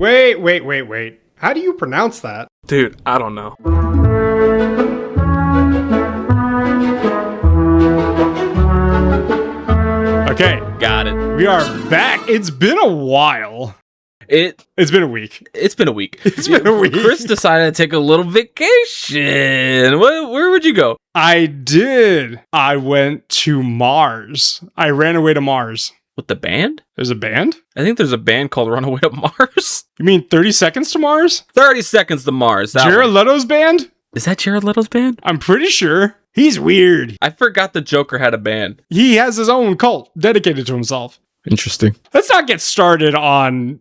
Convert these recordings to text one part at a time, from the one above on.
Wait. How do you pronounce that? Dude, I don't know. Okay. Got it. We are back. It's been a while. It's been a week. It's been a week. It's been a week. Chris decided to take a little vacation. Where would you go? I did. I went to Mars. I ran away to Mars. With the band? There's a band? I think there's a band called Runaway to Mars. You mean 30 Seconds to Mars? 30 Seconds to Mars. Jared Leto's band? Is that Jared Leto's band? I'm pretty sure. He's weird. I forgot the Joker had a band. He has his own cult dedicated to himself. Interesting. Let's not get started on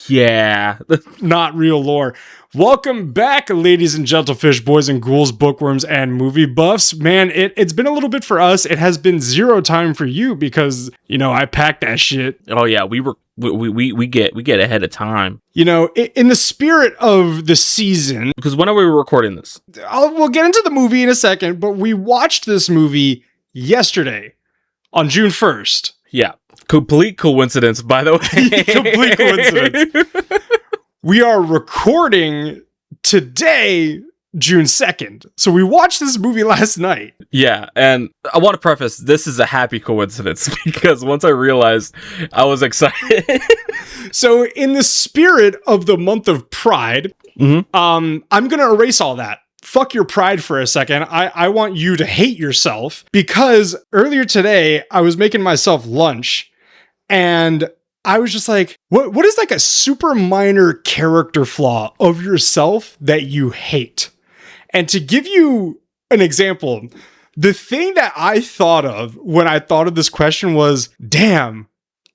not real lore. Welcome back, ladies and gentlefish, boys and ghouls, bookworms, and movie buffs. Man, it's been a little bit for us. It has been zero time for you because, I packed that shit. Oh yeah, we get ahead of time. In the spirit of the season. Because when are we recording this? We'll get into the movie in a second, but we watched this movie yesterday on June 1st. Yeah. Complete coincidence, by the way. Complete coincidence. We are recording today, June 2nd. So we watched this movie last night. Yeah, and I want to preface, this is a happy coincidence because once I realized, I was excited. So in the spirit of the month of Pride, I'm going to erase all that. Fuck your pride for a second. I want you to hate yourself because earlier today, I was making myself lunch and I was just like, what is like a super minor character flaw of yourself that you hate? And to give you an example, the thing that I thought of when I thought of this question was, damn,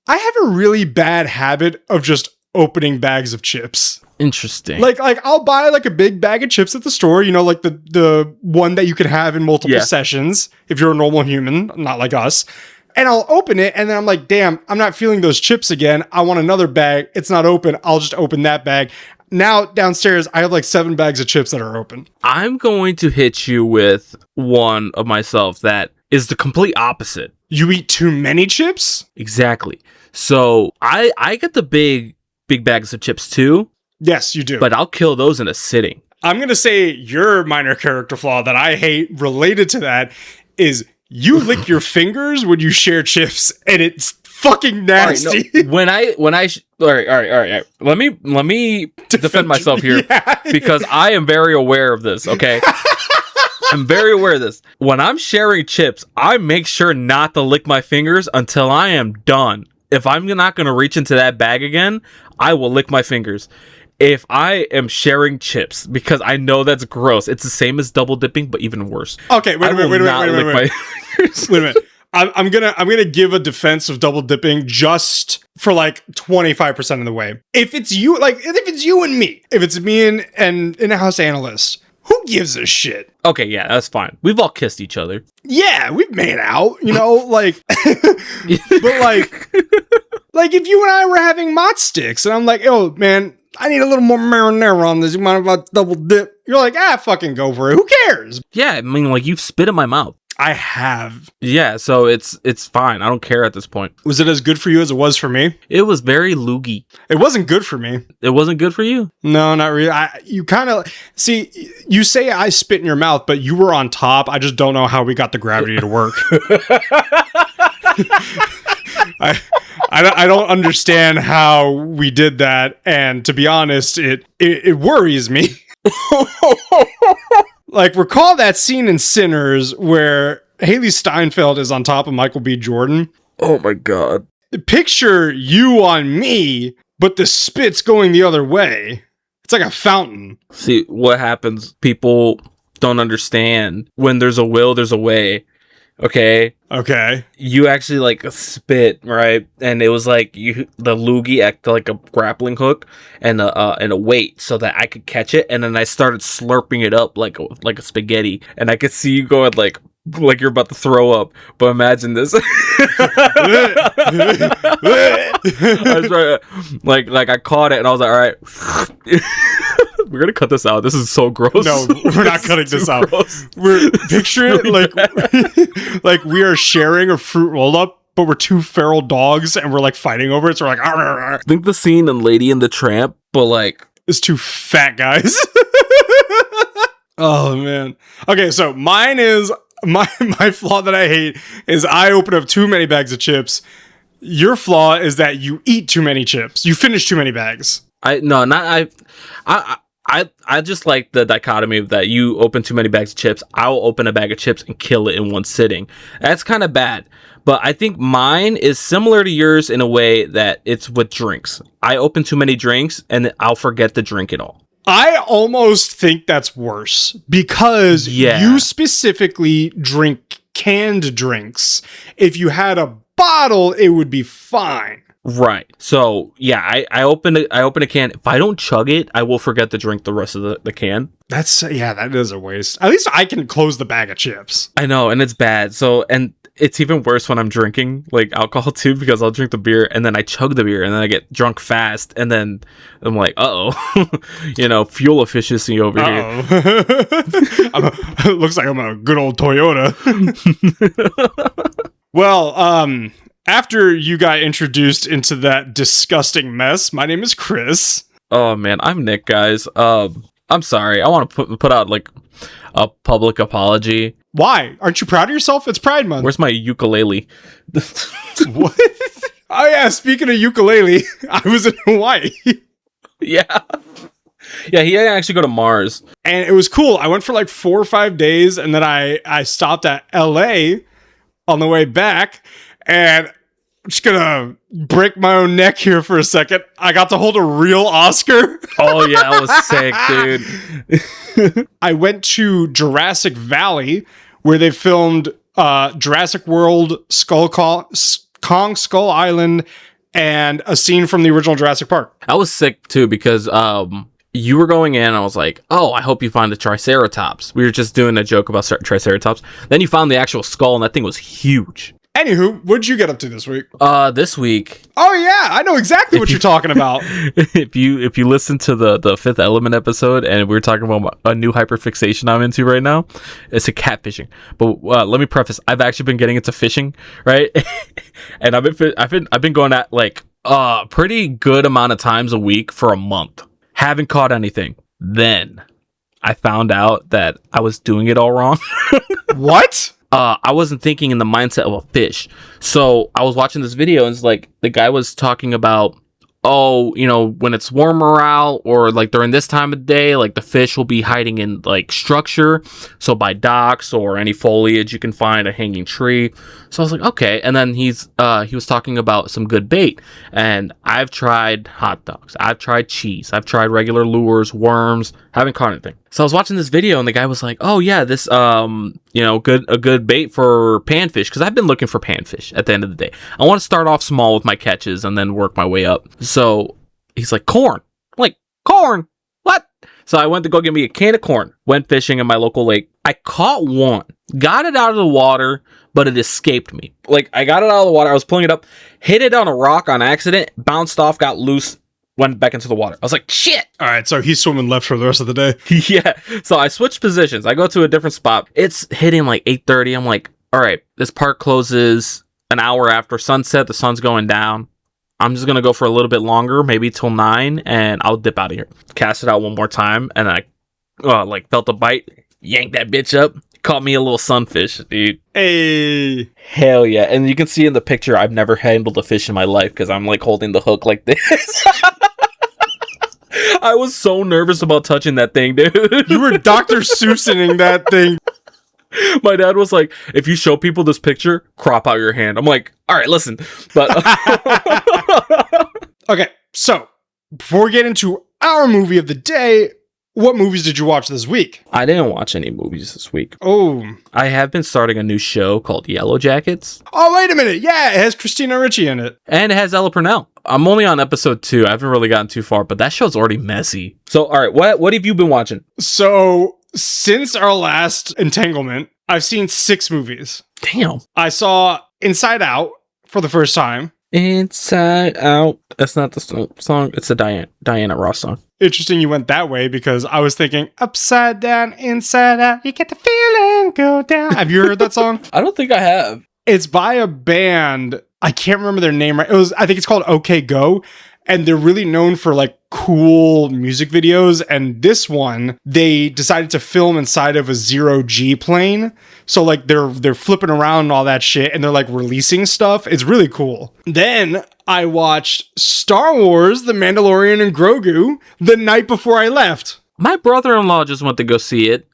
I have a really bad habit of just opening bags of chips. Interesting. Like I'll buy like a big bag of chips at the store, like the one that you could have in multiple sessions if you're a normal human, not like us. And I'll open it and then I'm like, damn, I'm not feeling those chips again. I want another bag. It's not open. I'll just open that bag. Now downstairs, I have like 7 bags of chips that are open. I'm going to hit you with one of myself that is the complete opposite. You eat too many chips? Exactly. So I get the big bags of chips too. Yes, you do. But I'll kill those in a sitting. I'm going to say your minor character flaw that I hate related to that is you lick your fingers when you share chips and it's fucking nasty. All right. Let me defend myself here because I am very aware of this, okay? I'm very aware of this. When I'm sharing chips, I make sure not to lick my fingers until I am done. If I'm not going to reach into that bag again, I will lick my fingers. If I am sharing chips, because I know that's gross, it's the same as double dipping, but even worse. Okay, wait a minute. I'm gonna give a defense of double dipping just for like 25% of the way. If it's you and me, if it's me and an in-house analyst, who gives a shit? Okay, yeah, that's fine. We've all kissed each other. Yeah, we've made out, like, but like if you and I were having mott sticks and I'm like, oh man, I need a little more marinara on this. You mind if I double dip? You're like, fucking go for it. Who cares? Yeah, I mean, like, you've spit in my mouth. I have. Yeah, so it's fine. I don't care at this point. Was it as good for you as it was for me? It was very loogie. It wasn't good for me. It wasn't good for you? No, not really. You kind of... See, you say I spit in your mouth, but you were on top. I just don't know how we got the gravity to work. I don't understand how we did that, and to be honest, it worries me. Like, recall that scene in Sinners where Haley Steinfeld is on top of Michael B. Jordan. Oh my god. Picture you on me, but the spit's going the other way. It's like a fountain. See, what happens, people don't understand. When there's a will, there's a way. Okay. You actually like spit, right? And it was like the loogie acted like a grappling hook and a weight so that I could catch it. And then I started slurping it up like a spaghetti. And I could see you going like you're about to throw up. But imagine this. I was like I caught it and I was like, all right. We're gonna cut this out. This is so gross. No, we're not cutting this out. Gross. We're picturing it like we are sharing a fruit roll up, but we're 2 feral dogs and we're like fighting over it. So we're like, arr, arr, arr. I think the scene in Lady and the Tramp, but like is two fat guys. Oh man. Okay, so mine is my flaw that I hate is I open up too many bags of chips. Your flaw is that you eat too many chips. You finish too many bags. I just like the dichotomy of that you open too many bags of chips. I'll open a bag of chips and kill it in one sitting. That's kind of bad. But I think mine is similar to yours in a way that it's with drinks. I open too many drinks and I'll forget to drink it all. I almost think that's worse because you specifically drink canned drinks. If you had a bottle, it would be fine. Right. So yeah, I open a can. If I don't chug it, I will forget to drink the rest of the can. That is a waste. At least I can close the bag of chips. I know, and it's bad. So, and it's even worse when I'm drinking like alcohol too, because I'll drink the beer and then I chug the beer and then I get drunk fast and then I'm like, fuel efficiency over here. Looks like I'm a good old Toyota. Well, after you got introduced into that disgusting mess, my name is Chris. Oh man, I'm Nick, guys. I'm sorry. I want to put out like a public apology. Why? Aren't you proud of yourself? It's Pride Month. Where's my ukulele? What? Oh yeah, speaking of ukulele, I was in Hawaii. Yeah. Yeah, he didn't actually go to Mars. And it was cool. I went for like 4 or 5 days, and then I stopped at LA on the way back, and I'm just gonna break my own neck here for a second. I got to hold a real Oscar. Oh yeah, that was sick, dude. I went to Jurassic Valley, where they filmed Jurassic World, Kong Skull Island, and a scene from the original Jurassic Park. I was sick too because you were going in. I was like, oh, I hope you find the Triceratops. We were just doing a joke about Triceratops. Then you found the actual skull, and that thing was huge. Anywho, what'd you get up to this week? This week. Oh yeah, I know exactly what you're talking about. If you listen to the Fifth Element episode, and we were talking about a new hyperfixation I'm into right now, it's a catfishing. But let me preface: I've actually been getting into fishing, right? And I've been going at like pretty good amount of times a week for a month. Haven't caught anything. Then I found out that I was doing it all wrong. What? I wasn't thinking in the mindset of a fish. So I was watching this video and it's like the guy was talking about, when it's warmer out or like during this time of day, like the fish will be hiding in like structure. So by docks or any foliage, you can find a hanging tree. So I was like, okay. And then he was talking about some good bait, and I've tried hot dogs. I've tried cheese. I've tried regular lures, worms. Haven't caught anything. So I was watching this video and the guy was like, oh yeah, this, a good bait for panfish. Cause I've been looking for panfish at the end of the day. I want to start off small with my catches and then work my way up. So he's like, corn. I'm like, corn? What? So I went to go get me a can of corn, went fishing in my local lake. I caught one, got it out of the water, but it escaped me. Like I got it out of the water. I was pulling it up, hit it on a rock on accident, bounced off, got loose, went back into the water. I was like, shit. All right, so he's swimming left for the rest of the day. Yeah. So I switched positions. I go to a different spot. It's hitting like 8:30. I'm like, all right, this park closes an hour after sunset. The sun's going down. I'm just going to go for a little bit longer, maybe till 9, and I'll dip out of here. Cast it out one more time, and I felt a bite, yanked that bitch up, caught me a little sunfish, dude. Hey. Hell yeah. And you can see in the picture, I've never handled a fish in my life because I'm like holding the hook like this. I was so nervous about touching that thing, dude. You were Dr. Seussing that thing. My dad was like, if you show people this picture, crop out your hand. I'm like, all right, listen. But okay, so before we get into our movie of the day, what movies did you watch this week? I didn't watch any movies this week. Oh. I have been starting a new show called Yellow Jackets. Oh, wait a minute. Yeah, it has Christina Ricci in it. And it has Ella Purnell. I'm only on episode 2. I haven't really gotten too far, but that show's already messy. So, all right, what have you been watching? So, since our last entanglement, I've seen 6 movies. Damn. I saw Inside Out for the first time. Inside Out. That's not the song. It's a Diana Ross song. Interesting you went that way because I was thinking upside down, inside out, you get the feeling go down. Have you heard that song? I don't think I have. It's by a band. I can't remember their name right. I think it's called OK Go. and they're really known for like cool music videos. And this one, they decided to film inside of a 0G plane. So like they're flipping around and all that shit, and they're like releasing stuff. It's really cool. Then I watched Star Wars, The Mandalorian and Grogu the night before I left. My brother-in-law just went to go see it.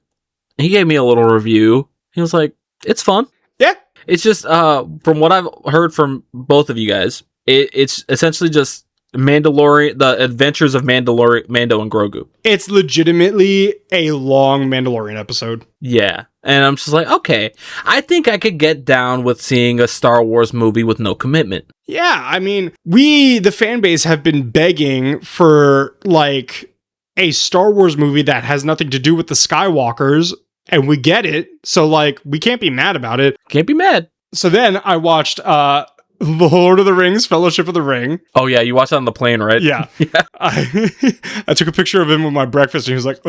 He gave me a little review. He was like, it's fun. Yeah. It's just, from what I've heard from both of you guys, it's essentially just Mandalorian, the adventures of Mando and Grogu. It's legitimately a long Mandalorian episode. Yeah. And I'm just like, okay, I think I could get down with seeing a Star Wars movie with no commitment. Yeah, I mean, the fan base, have been begging for like a Star Wars movie that has nothing to do with the Skywalkers, and we get it. So like, we can't be mad about it. Can't be mad. So then I watched The Lord of the Rings, Fellowship of the Ring. Oh yeah, you watched that on the plane, right? Yeah. I took a picture of him with my breakfast, and he was like,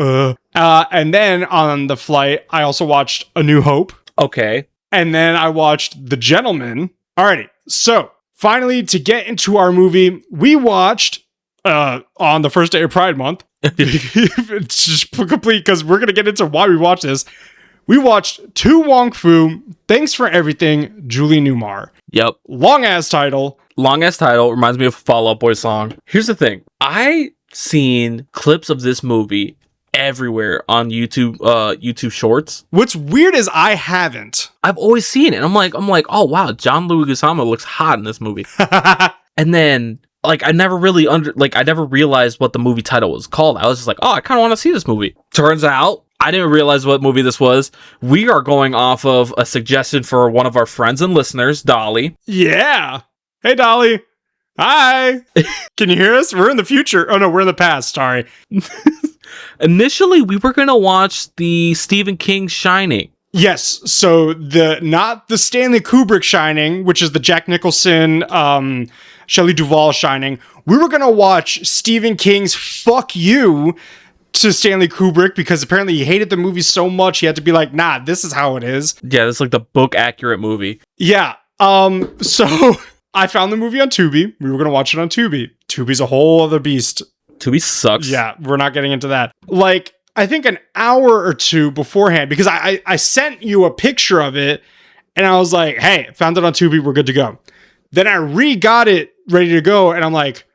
and then on the flight, I also watched A New Hope. Okay. And then I watched The Gentleman. Alrighty, so finally, to get into our movie, we watched, on the first day of Pride Month, it's just complete, because we're going to get into why we watched this. We watched To Wong Foo, Thanks for Everything, Julie Newmar. Yep. Long ass title. Reminds me of a Fall Out Boy song. Here's the thing. I seen clips of this movie everywhere on YouTube Shorts. What's weird is I haven't. I've always seen it. I'm like, oh wow, John Leguizamo looks hot in this movie. And then like I never realized what the movie title was called. I was just like, oh, I kind of want to see this movie. Turns out I didn't realize what movie this was. We are going off of a suggestion for one of our friends and listeners, Dolly. Yeah. Hey, Dolly. Hi. Can you hear us? We're in the future. Oh, no, we're in the past. Sorry. Initially, we were going to watch the Stephen King Shining. Yes. So not the Stanley Kubrick Shining, which is the Jack Nicholson, Shelley Duvall Shining. We were going to watch Stephen King's Fuck You to Stanley Kubrick, because apparently he hated the movie so much he had to be like, nah, this is how it is. Yeah, this is like the book accurate movie. Yeah. So I found the movie on Tubi. We were going to watch it on Tubi. Tubi's a whole other beast. Tubi sucks. Yeah, we're not getting into that. Like, I think an hour or two beforehand, because I sent you a picture of it, and I was like, hey, found it on Tubi, we're good to go. Then I re-got it ready to go, and I'm like,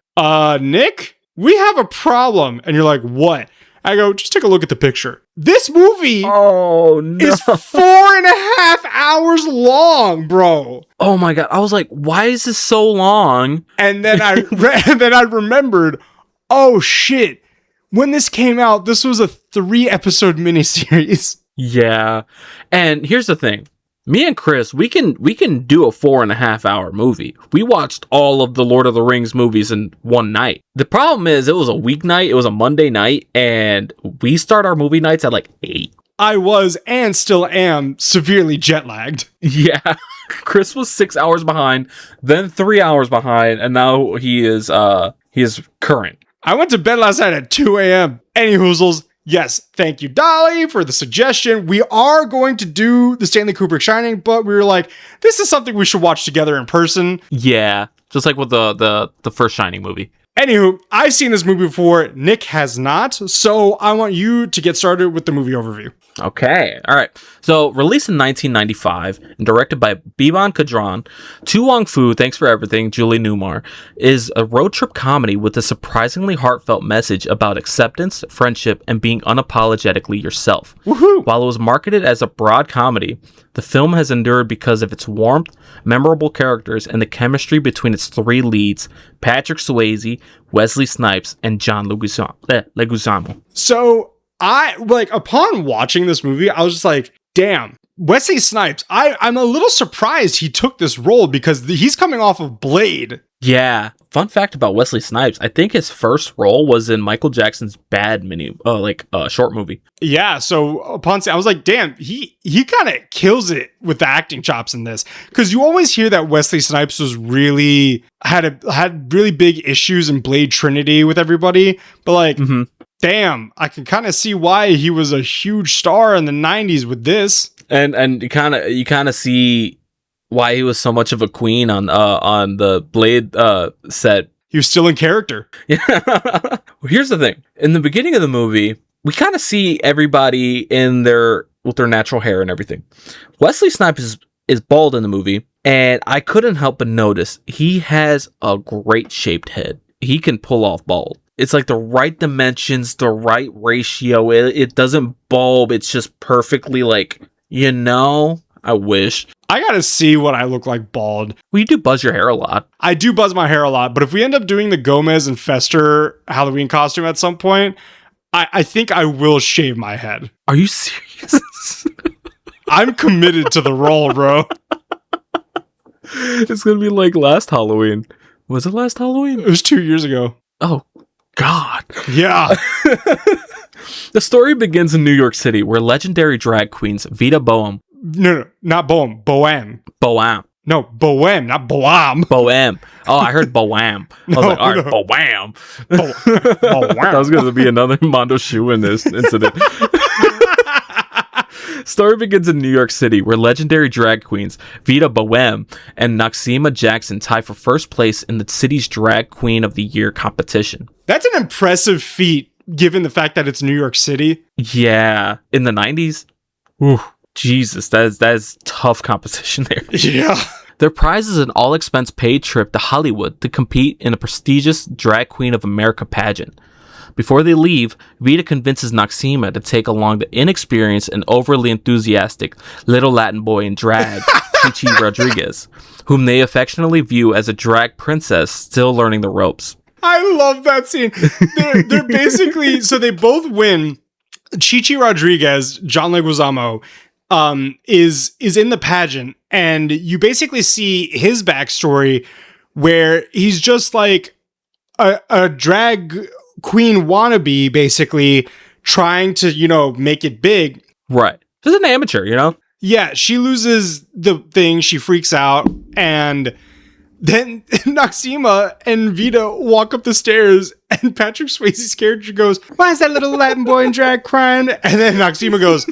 Nick, we have a problem. And you're like, what? I go, just take a look at the picture. This movie is 4.5 hours long, bro. Oh my God. I was like, why is this so long? And then I remembered, oh shit. When this came out, this was a 3-episode miniseries. Yeah. And here's the thing. Me and Chris, we can do a 4.5 hour movie. We watched all of the Lord of the Rings movies in one night. The problem is it was a weeknight, it was a Monday night, and we start our movie nights at like 8. I was and still am severely jet lagged. Yeah. Chris was 6 hours behind, then 3 hours behind, and now he is current. I went to bed last night at 2 a.m. Any hoozles. Yes, thank you, Dolly, for the suggestion. We are going to do the Stanley Kubrick Shining, but we were like, this is something we should watch together in person. Yeah, just like with the first Shining movie. Anywho, I've seen this movie before. Nick has not, so I want you to get started with the movie overview. Okay, all right. So, released in 1995 and directed by Biban Kadron, To Wong Foo, Thanks for Everything, Julie Newmar, is a road trip comedy with a surprisingly heartfelt message about acceptance, friendship, and being unapologetically yourself. Woohoo! While it was marketed as a broad comedy, the film has endured because of its warmth, memorable characters, and the chemistry between its 3 leads, Patrick Swayze, Wesley Snipes, and John Leguizamo. So, upon watching this movie, I was just like, damn, Wesley Snipes, I'm a little surprised he took this role, because he's coming off of Blade. Yeah. Fun fact about Wesley Snipes, I think his first role was in Michael Jackson's Bad short movie. Yeah, so upon seeing, I was like, damn, he kind of kills it with the acting chops in this. Because you always hear that Wesley Snipes was really, had really big issues in Blade Trinity with everybody. But like, damn, I can kind of see why he was a huge star in the 90s with this. And you kind of see why he was so much of a queen on the Blade set. He was still in character. Yeah. Well, here's the thing. In the beginning of the movie, we kind of see everybody with their natural hair and everything. Wesley Snipes is bald in the movie, and I couldn't help but notice he has a great shaped head. He can pull off bald. It's like the right dimensions, the right ratio. It doesn't bulb. It's just perfectly like, I wish. I gotta see what I look like bald. Well, you do buzz your hair a lot. I do buzz my hair a lot, but if we end up doing the Gomez and Fester Halloween costume at some point, I think I will shave my head. Are you serious? I'm committed to the role, bro. It's gonna be like last Halloween. Was it last Halloween? It was 2 years ago. Oh, God. Yeah. The story begins in New York City, where legendary drag queens Vita Bohem. No, not Bohem. Bohem. Bohem. No, Bohem, not Boam. Bohem. Oh, I heard Bohem. I was like, all right, Bohem. Bohem. That was going to be another Mondo shoe in this incident. Story begins in New York City, where legendary drag queens Vita Bohem and Noxema Jackson tie for first place in the city's Drag Queen of the Year competition. That's an impressive feat, given the fact that it's New York City. Yeah, in the 90s. Ooh, Jesus, that is tough competition there. Yeah. Their prize is an all-expense paid trip to Hollywood to compete in a prestigious Drag Queen of America pageant. Before they leave, Vita convinces Noxema to take along the inexperienced and overly enthusiastic little Latin boy in drag, Chichi Rodriguez, whom they affectionately view as a drag princess still learning the ropes. I love that scene. They're basically, so they both win. Chichi Rodriguez, John Leguizamo, is in the pageant, and you basically see his backstory where he's just like a drag queen wannabe, basically trying to, make it big. Right. Just an amateur, Yeah, she loses the thing, she freaks out, and then Noxema and Vita walk up the stairs, and Patrick Swayze's character goes, "Why is that little Latin boy in drag crying?" And then Noxema goes,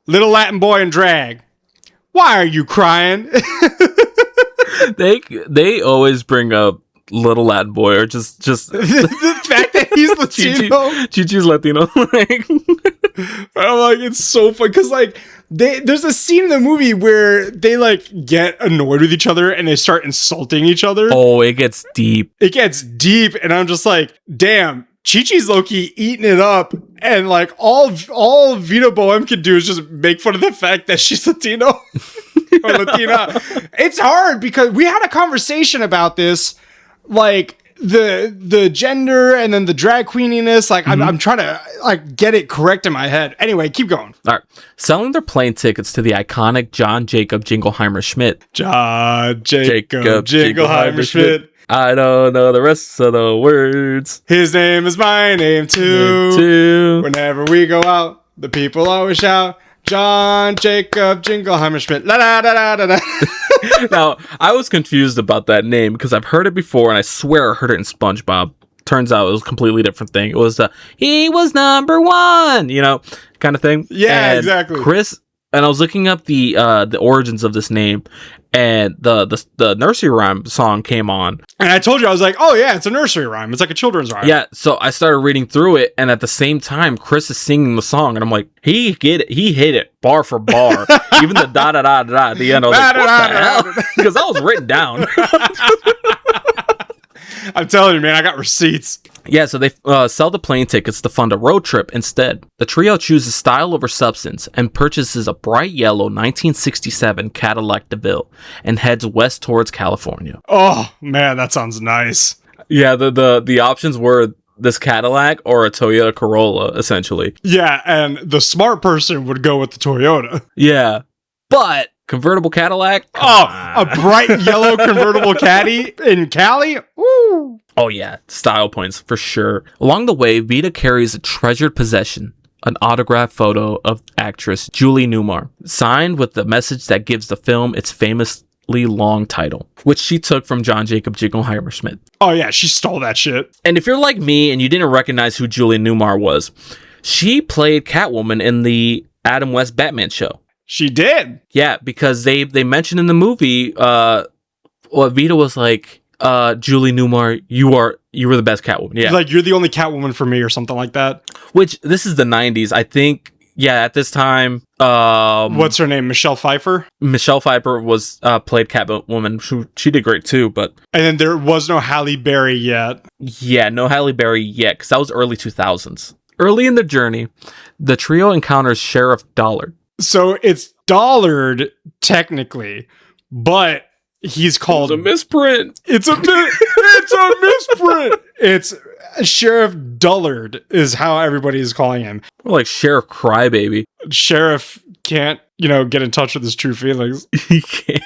"Little Latin boy in drag, why are you crying?" They always bring up little Latin boy, or just the fact that he's Latino. Chichi's Latino. I'm like, it's so fun because there's a scene in the movie where they get annoyed with each other and they start insulting each other. Oh, it gets deep. It gets deep, and I'm just like, damn, Chi-Chi's low-key eating it up, and all Vita Bohem can do is just make fun of the fact that she's Latino or Latina. It's hard because we had a conversation about this, the gender and then the drag queeniness. I'm trying to get it correct in my head. Anyway, keep going. All right. Selling their plane tickets to the iconic John Jacob Jingleheimer Schmidt. John Jacob Jingleheimer Schmidt. I don't know the rest of the words. His name is my name too. Whenever we go out, the people always shout, John Jacob Jingleheimer Schmidt. La da da da da da. Now, I was confused about that name because I've heard it before, and I swear I heard it in SpongeBob. Turns out it was a completely different thing. It was he was number one, kind of thing. Yeah, and exactly. Chris, and I was looking up the origins of this name, and the nursery rhyme song came on. And I told you, I was like, oh yeah, it's a nursery rhyme. It's like a children's rhyme. Yeah, so I started reading through it, and at the same time, Chris is singing the song, and I'm like, he hit it bar for bar. Even the da-da-da-da at the end, I was like, what the hell? Because that was written down. I'm telling you, man, I got receipts. Yeah, so they sell the plane tickets to fund a road trip instead. The trio chooses style over substance and purchases a bright yellow 1967 Cadillac DeVille and heads west towards California. Oh, man, that sounds nice. Yeah, the options were this Cadillac or a Toyota Corolla, essentially. Yeah, and the smart person would go with the Toyota. Yeah, but convertible Cadillac? A bright yellow convertible caddy in Cali? Woo! Oh yeah, style points for sure. Along the way, Vita carries a treasured possession, an autographed photo of actress Julie Newmar, signed with the message that gives the film its famously long title, which she took from John Jacob Jingleheimer Schmidt. Oh yeah, she stole that shit. And if you're like me and you didn't recognize who Julie Newmar was, she played Catwoman in the Adam West Batman show. She did. Yeah, because they mentioned in the movie, Vita was like, Julie Newmar, you were the best Catwoman. Yeah. Like, you're the only Catwoman for me or something like that. Which, this is the 90s. I think, yeah, at this time... what's her name? Michelle Pfeiffer? Michelle Pfeiffer was played Catwoman. She did great too, but... And then there was no Halle Berry yet. Yeah, no Halle Berry yet, because that was early 2000s. Early in the journey, the trio encounters Sheriff Dollard. So it's Dollard, technically, but he's called... It's a misprint. It's a misprint. It's Sheriff Dullard is how everybody is calling him. Like Sheriff Crybaby. Sheriff can't, get in touch with his true feelings. He can't.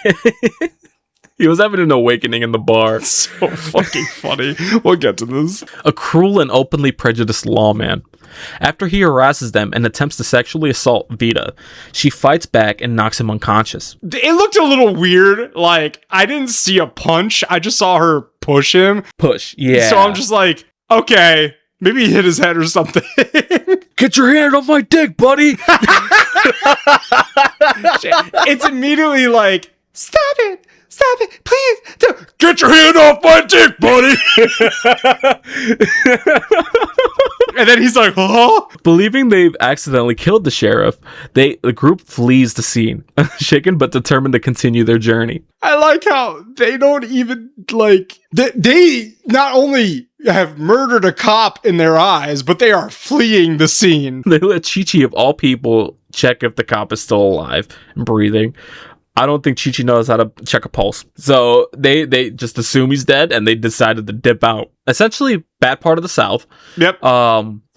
He was having an awakening in the bar. So fucking funny. We'll get to this. A cruel and openly prejudiced lawman. After he harasses them and attempts to sexually assault Vita, she fights back and knocks him unconscious. It looked a little weird. Like, I didn't see a punch. I just saw her push him. Yeah. So I'm just like, okay, maybe he hit his head or something. Get your hand off my dick, buddy! It's immediately like, stop it, please. Get your hand off my dick, buddy. And then he's like, huh? Believing they've accidentally killed the sheriff, the group flees the scene, shaken but determined to continue their journey. I like how they don't even, like, they not only have murdered a cop in their eyes, but they are fleeing the scene. They let Chi-Chi, of all people, check if the cop is still alive and breathing. I don't think Chi-Chi knows how to check a pulse. So they just assume he's dead, and they decided to dip out. Essentially, bad part of the South. Yep.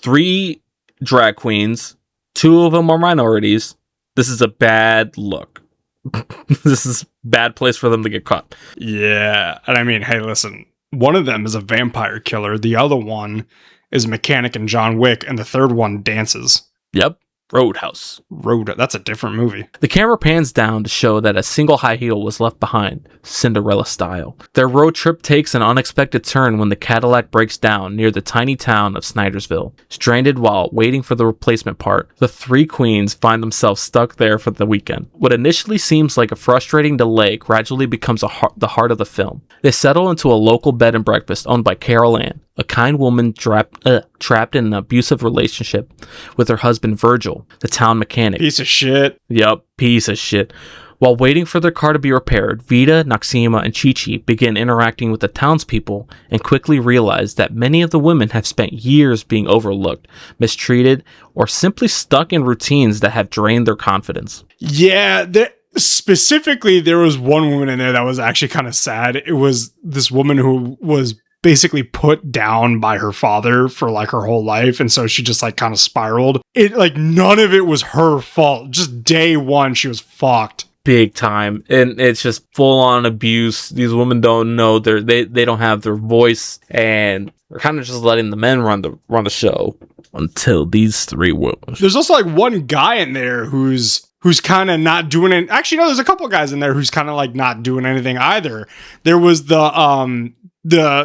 3 drag queens. 2 of them are minorities. This is a bad look. This is a bad place for them to get caught. Yeah. And I mean, hey, listen. One of them is a vampire killer. The other one is a mechanic in John Wick. And the third one dances. Yep. Roadhouse. That's a different movie. The camera pans down to show that a single high heel was left behind, Cinderella style. Their road trip takes an unexpected turn when the Cadillac breaks down near the tiny town of Snydersville. Stranded while waiting for the replacement part, the 3 queens find themselves stuck there for the weekend. What initially seems like a frustrating delay gradually becomes the heart of the film. They settle into a local bed and breakfast owned by Carol Ann, a kind woman trapped in an abusive relationship with her husband Virgil, the town mechanic. Piece of shit. Yep, piece of shit. While waiting for their car to be repaired, Vita, Noxima, and Chi-Chi begin interacting with the townspeople and quickly realize that many of the women have spent years being overlooked, mistreated, or simply stuck in routines that have drained their confidence. Yeah, specifically, there was one woman in there that was actually kind of sad. It was this woman who was basically put down by her father for like her whole life, and so she just like kind of spiraled. It like none of it was her fault. Just day one she was fucked big time, and it's just full on abuse. These women don't know they don't have their voice, and they're kind of just letting the men run the show until these 3 women. There's also like one guy in there who's kind of not doing it. Actually, no, there's a couple guys in there who's kind of like not doing anything either. There was the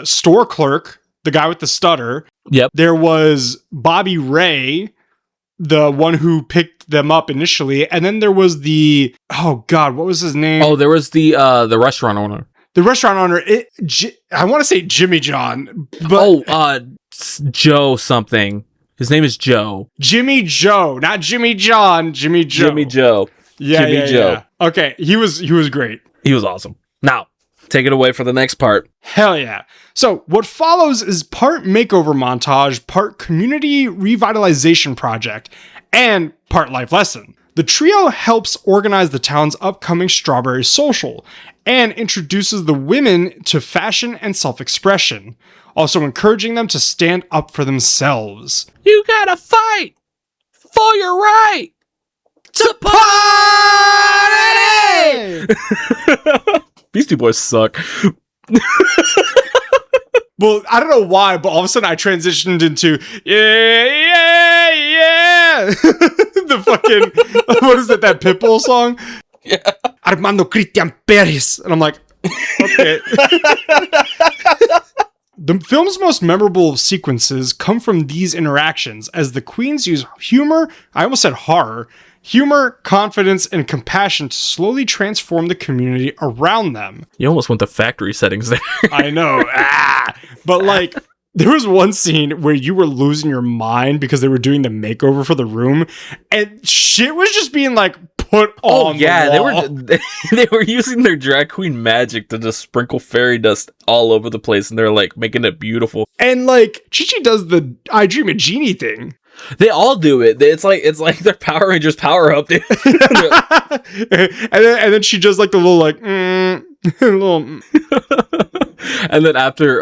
store clerk, the guy with the stutter. Yep. There was Bobby Ray, the one who picked them up initially, and then there was what was his name? Oh, there was the restaurant owner. The restaurant owner. I want to say Jimmy John, but Joe something. His name is Joe. Jimmy Joe, not Jimmy John. Jimmy Joe. Jimmy Joe. Yeah, Jimmy Joe. Yeah. Okay, he was great. He was awesome. Now, take it away for the next part. Hell yeah. So what follows is part makeover montage, part community revitalization project, and part life lesson. The trio helps organize the town's upcoming Strawberry Social and introduces the women to fashion and self-expression, also encouraging them to stand up for themselves. You gotta fight for your right to party! Beastie Boys suck. Well, I don't know why, but all of a sudden I transitioned into yeah. The fucking, what is it, that Pitbull song? Yeah. Armando Cristian Perez. And I'm like, okay. The film's most memorable sequences come from these interactions, as the queens use humor, I almost said horror, humor, confidence, and compassion to slowly transform the community around them. You almost went to factory settings there. I know. But like, there was one scene where you were losing your mind because they were doing the makeover for the room, and shit was just being like put on. The wall. they were using their drag queen magic to just sprinkle fairy dust all over the place, and they're like making it beautiful. And like Chi-Chi does the I Dream of Genie thing. They all do it. It's like their Power Rangers power up, dude. and then she does like the little like little. And then after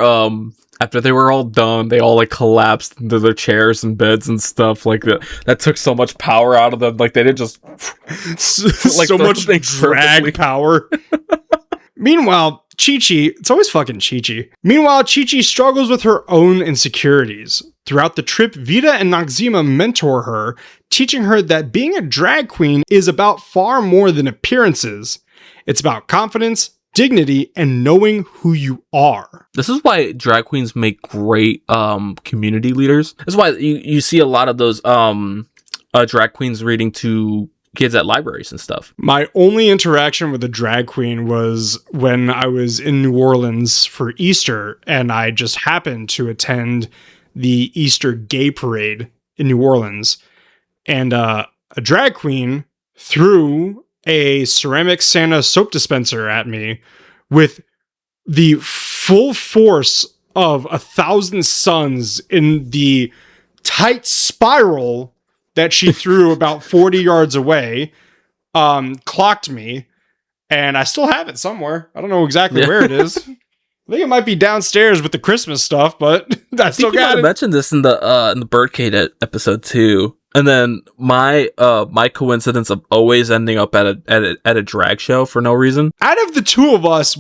they were all done, they all like collapsed into their chairs and beds and stuff like that. That took so much power out of them. Like they didn't just like so much drag power. Meanwhile, Chi-Chi, it's always fucking Chi-Chi. Meanwhile, Chi-Chi struggles with her own insecurities. Throughout the trip, Vita and Noxzema mentor her, teaching her that being a drag queen is about far more than appearances. It's about confidence, dignity, and knowing who you are. This is why drag queens make great community leaders. This is why you see a lot of those drag queens reading to kids at libraries and stuff. My only interaction with a drag queen was when I was in New Orleans for Easter, and I just happened to attend the Easter gay parade in New Orleans. And a drag queen threw a ceramic Santa soap dispenser at me with the full force of 1,000 suns in the tight spiral that she threw about 40 yards away, clocked me, and I still have it somewhere. I don't know exactly where it is. I think it might be downstairs with the Christmas stuff, but I still got it. I mentioned this in the Birdcage episode too. And then my coincidence of always ending up at a drag show for no reason. Out of the two of us,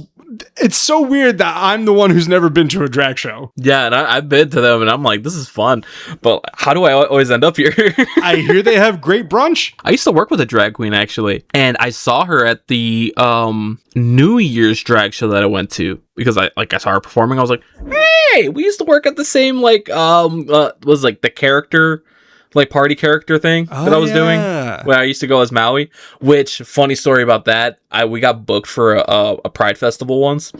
it's so weird that I'm the one who's never been to a drag show. Yeah, and I've been to them, and I'm like, this is fun. But how do I always end up here? I hear they have great brunch. I used to work with a drag queen, actually. And I saw her at the New Year's drag show that I went to. Because I saw her performing. I was like, hey, we used to work at the same, was like the character... like party character thing that I was doing when I used to go as Maui. Which, funny story about that, we got booked for a Pride festival once,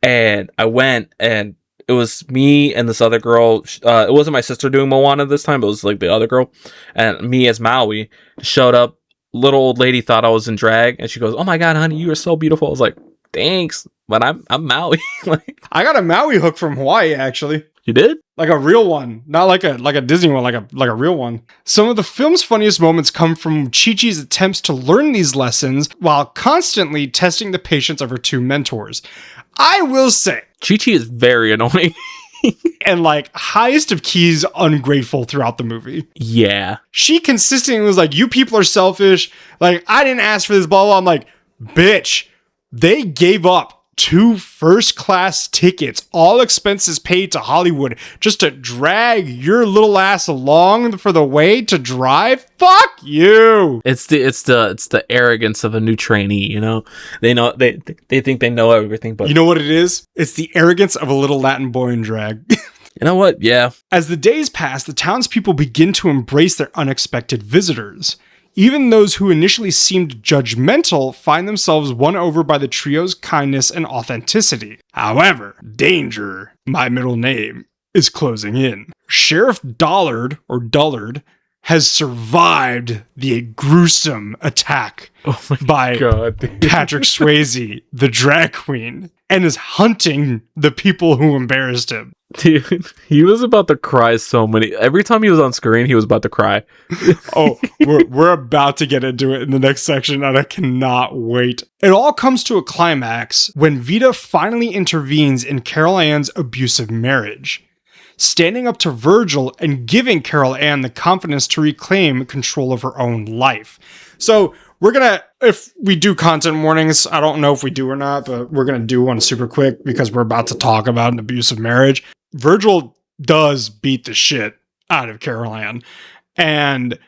and I went, and it was me and this other girl. It wasn't my sister doing Moana this time, but it was like the other girl, and me as Maui showed up. Little old lady thought I was in drag, and she goes, "Oh my god, honey, you are so beautiful." I was like, "Thanks, but I'm Maui." Like, I got a Maui hook from Hawaii, actually. You did? Like a real one, not like a Disney one, like a real one. Some of the film's funniest moments come from Chi-Chi's attempts to learn these lessons while constantly testing the patience of her two mentors. I will say, Chi-Chi is very annoying. And like highest of keys ungrateful throughout the movie. Yeah. She consistently was like, you people are selfish. Like, I didn't ask for this, blah, blah. I'm like, bitch, they gave up 2 first-class tickets, all expenses paid to Hollywood, just to drag your little ass along for the way to drive? Fuck you! It's the arrogance of a new trainee, you know? They think they know everything, but... You know what it is? It's the arrogance of a little Latin boy in drag. You know what? Yeah. As the days pass, the townspeople begin to embrace their unexpected visitors. Even those who initially seemed judgmental find themselves won over by the trio's kindness and authenticity. However, danger, my middle name, is closing in. Sheriff Dollard, or Dullard, has survived the gruesome attack by Patrick Swayze, the drag queen, and is hunting the people who embarrassed him. Dude, he was about to cry every time he was on screen, he was about to cry. Oh, we're about to get into it in the next section, and I cannot wait. It all comes to a climax when Vita finally intervenes in Carol Ann's abusive marriage, standing up to Virgil and giving Carol Ann the confidence to reclaim control of her own life. So we're gonna, if we do content warnings, I don't know if we do or not, but we're gonna do one super quick because we're about to talk about an abusive marriage. Virgil does beat the shit out of Carol Ann. And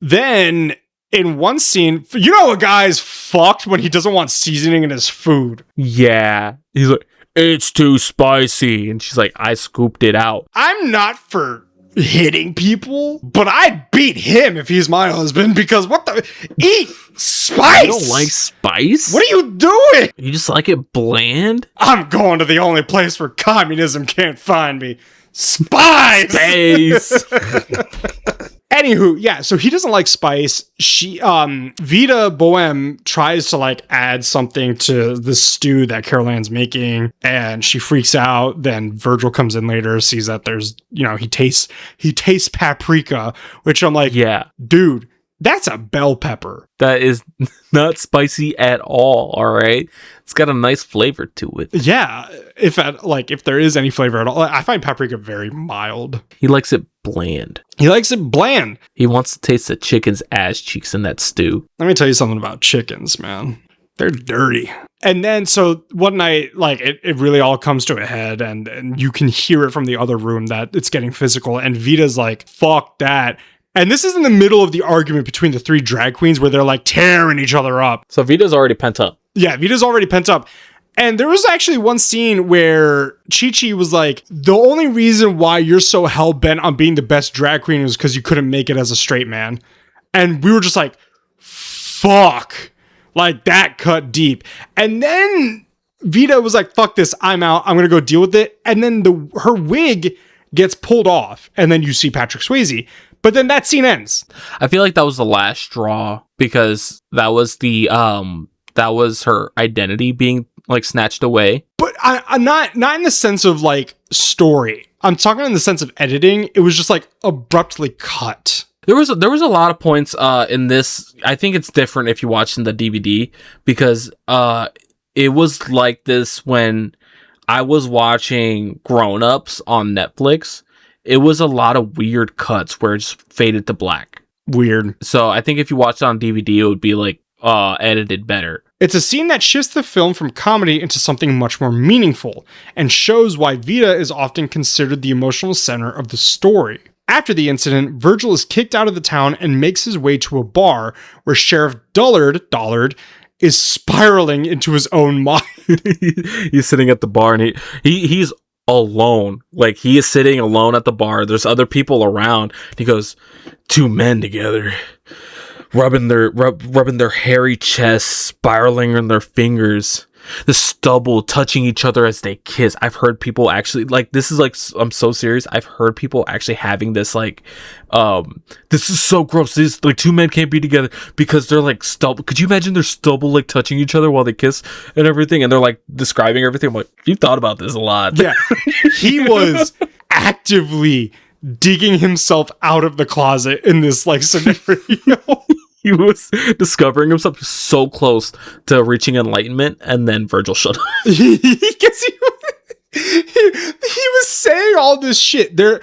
then in one scene, you know a guy's fucked when he doesn't want seasoning in his food. Yeah. He's like, it's too spicy. And she's like, I scooped it out. I'm not for hitting people, but I'd beat him if he's my husband, because what the... Eat spice! You don't like spice? What are you doing? You just like it bland? I'm going to the only place where communism can't find me. Spice! Space! Anywho, yeah, so he doesn't like spice. Vita Bohème tries to like add something to the stew that Carol Ann's making, and she freaks out. Then Virgil comes in later, sees that there's, he tastes paprika, which I'm like, yeah, dude, that's a bell pepper. That is not spicy at all, all right? It's got a nice flavor to it. Yeah, if there is any flavor at all. I find paprika very mild. He likes it bland. He likes it bland. He wants to taste the chicken's ass cheeks in that stew. Let me tell you something about chickens, man. They're dirty. And then, so one night, like, it really all comes to a head, and you can hear it from the other room that it's getting physical, and Vita's like, fuck that. And this is in the middle of the argument between the three drag queens where they're like tearing each other up. So Vita's already pent up. Yeah, Vita's already pent up. And there was actually one scene where Chi-Chi was like, the only reason why you're so hell-bent on being the best drag queen is because you couldn't make it as a straight man. And we were just like, fuck. Like, that cut deep. And then Vita was like, fuck this, I'm out. I'm going to go deal with it. And then her wig gets pulled off. And then you see Patrick Swayze. But then that scene ends. I feel like that was the last straw, because that was that was her identity being like snatched away. But I'm not in the sense of like story. I'm talking in the sense of editing. It was just like abruptly cut. There was a lot of points in this. I think it's different if you watch in the DVD, because it was like this when I was watching Grown Ups on Netflix. It was a lot of weird cuts where it just faded to black. Weird. So I think if you watched it on DVD, it would be like edited better. It's a scene that shifts the film from comedy into something much more meaningful, and shows why Vita is often considered the emotional center of the story. After the incident, Virgil is kicked out of the town and makes his way to a bar where Sheriff Dullard is spiraling into his own mind. He's sitting at the bar, and he's alone. Like, he is sitting alone at the bar. There's other people around. He goes, two men together, rubbing their hairy chests, spiraling on their fingers, the stubble touching each other as they kiss. I've heard people actually, like, this is like, I'm so serious, I've heard people actually having this like, this is so gross, this, like, two men can't be together because they're like stubble. Could you imagine their stubble like touching each other while they kiss and everything, and they're like describing everything? I'm like, you've thought about this a lot. Yeah. He was actively digging himself out of the closet in this like scenario. He was discovering himself so close to reaching enlightenment, and then Virgil shut up. He was saying all this shit. There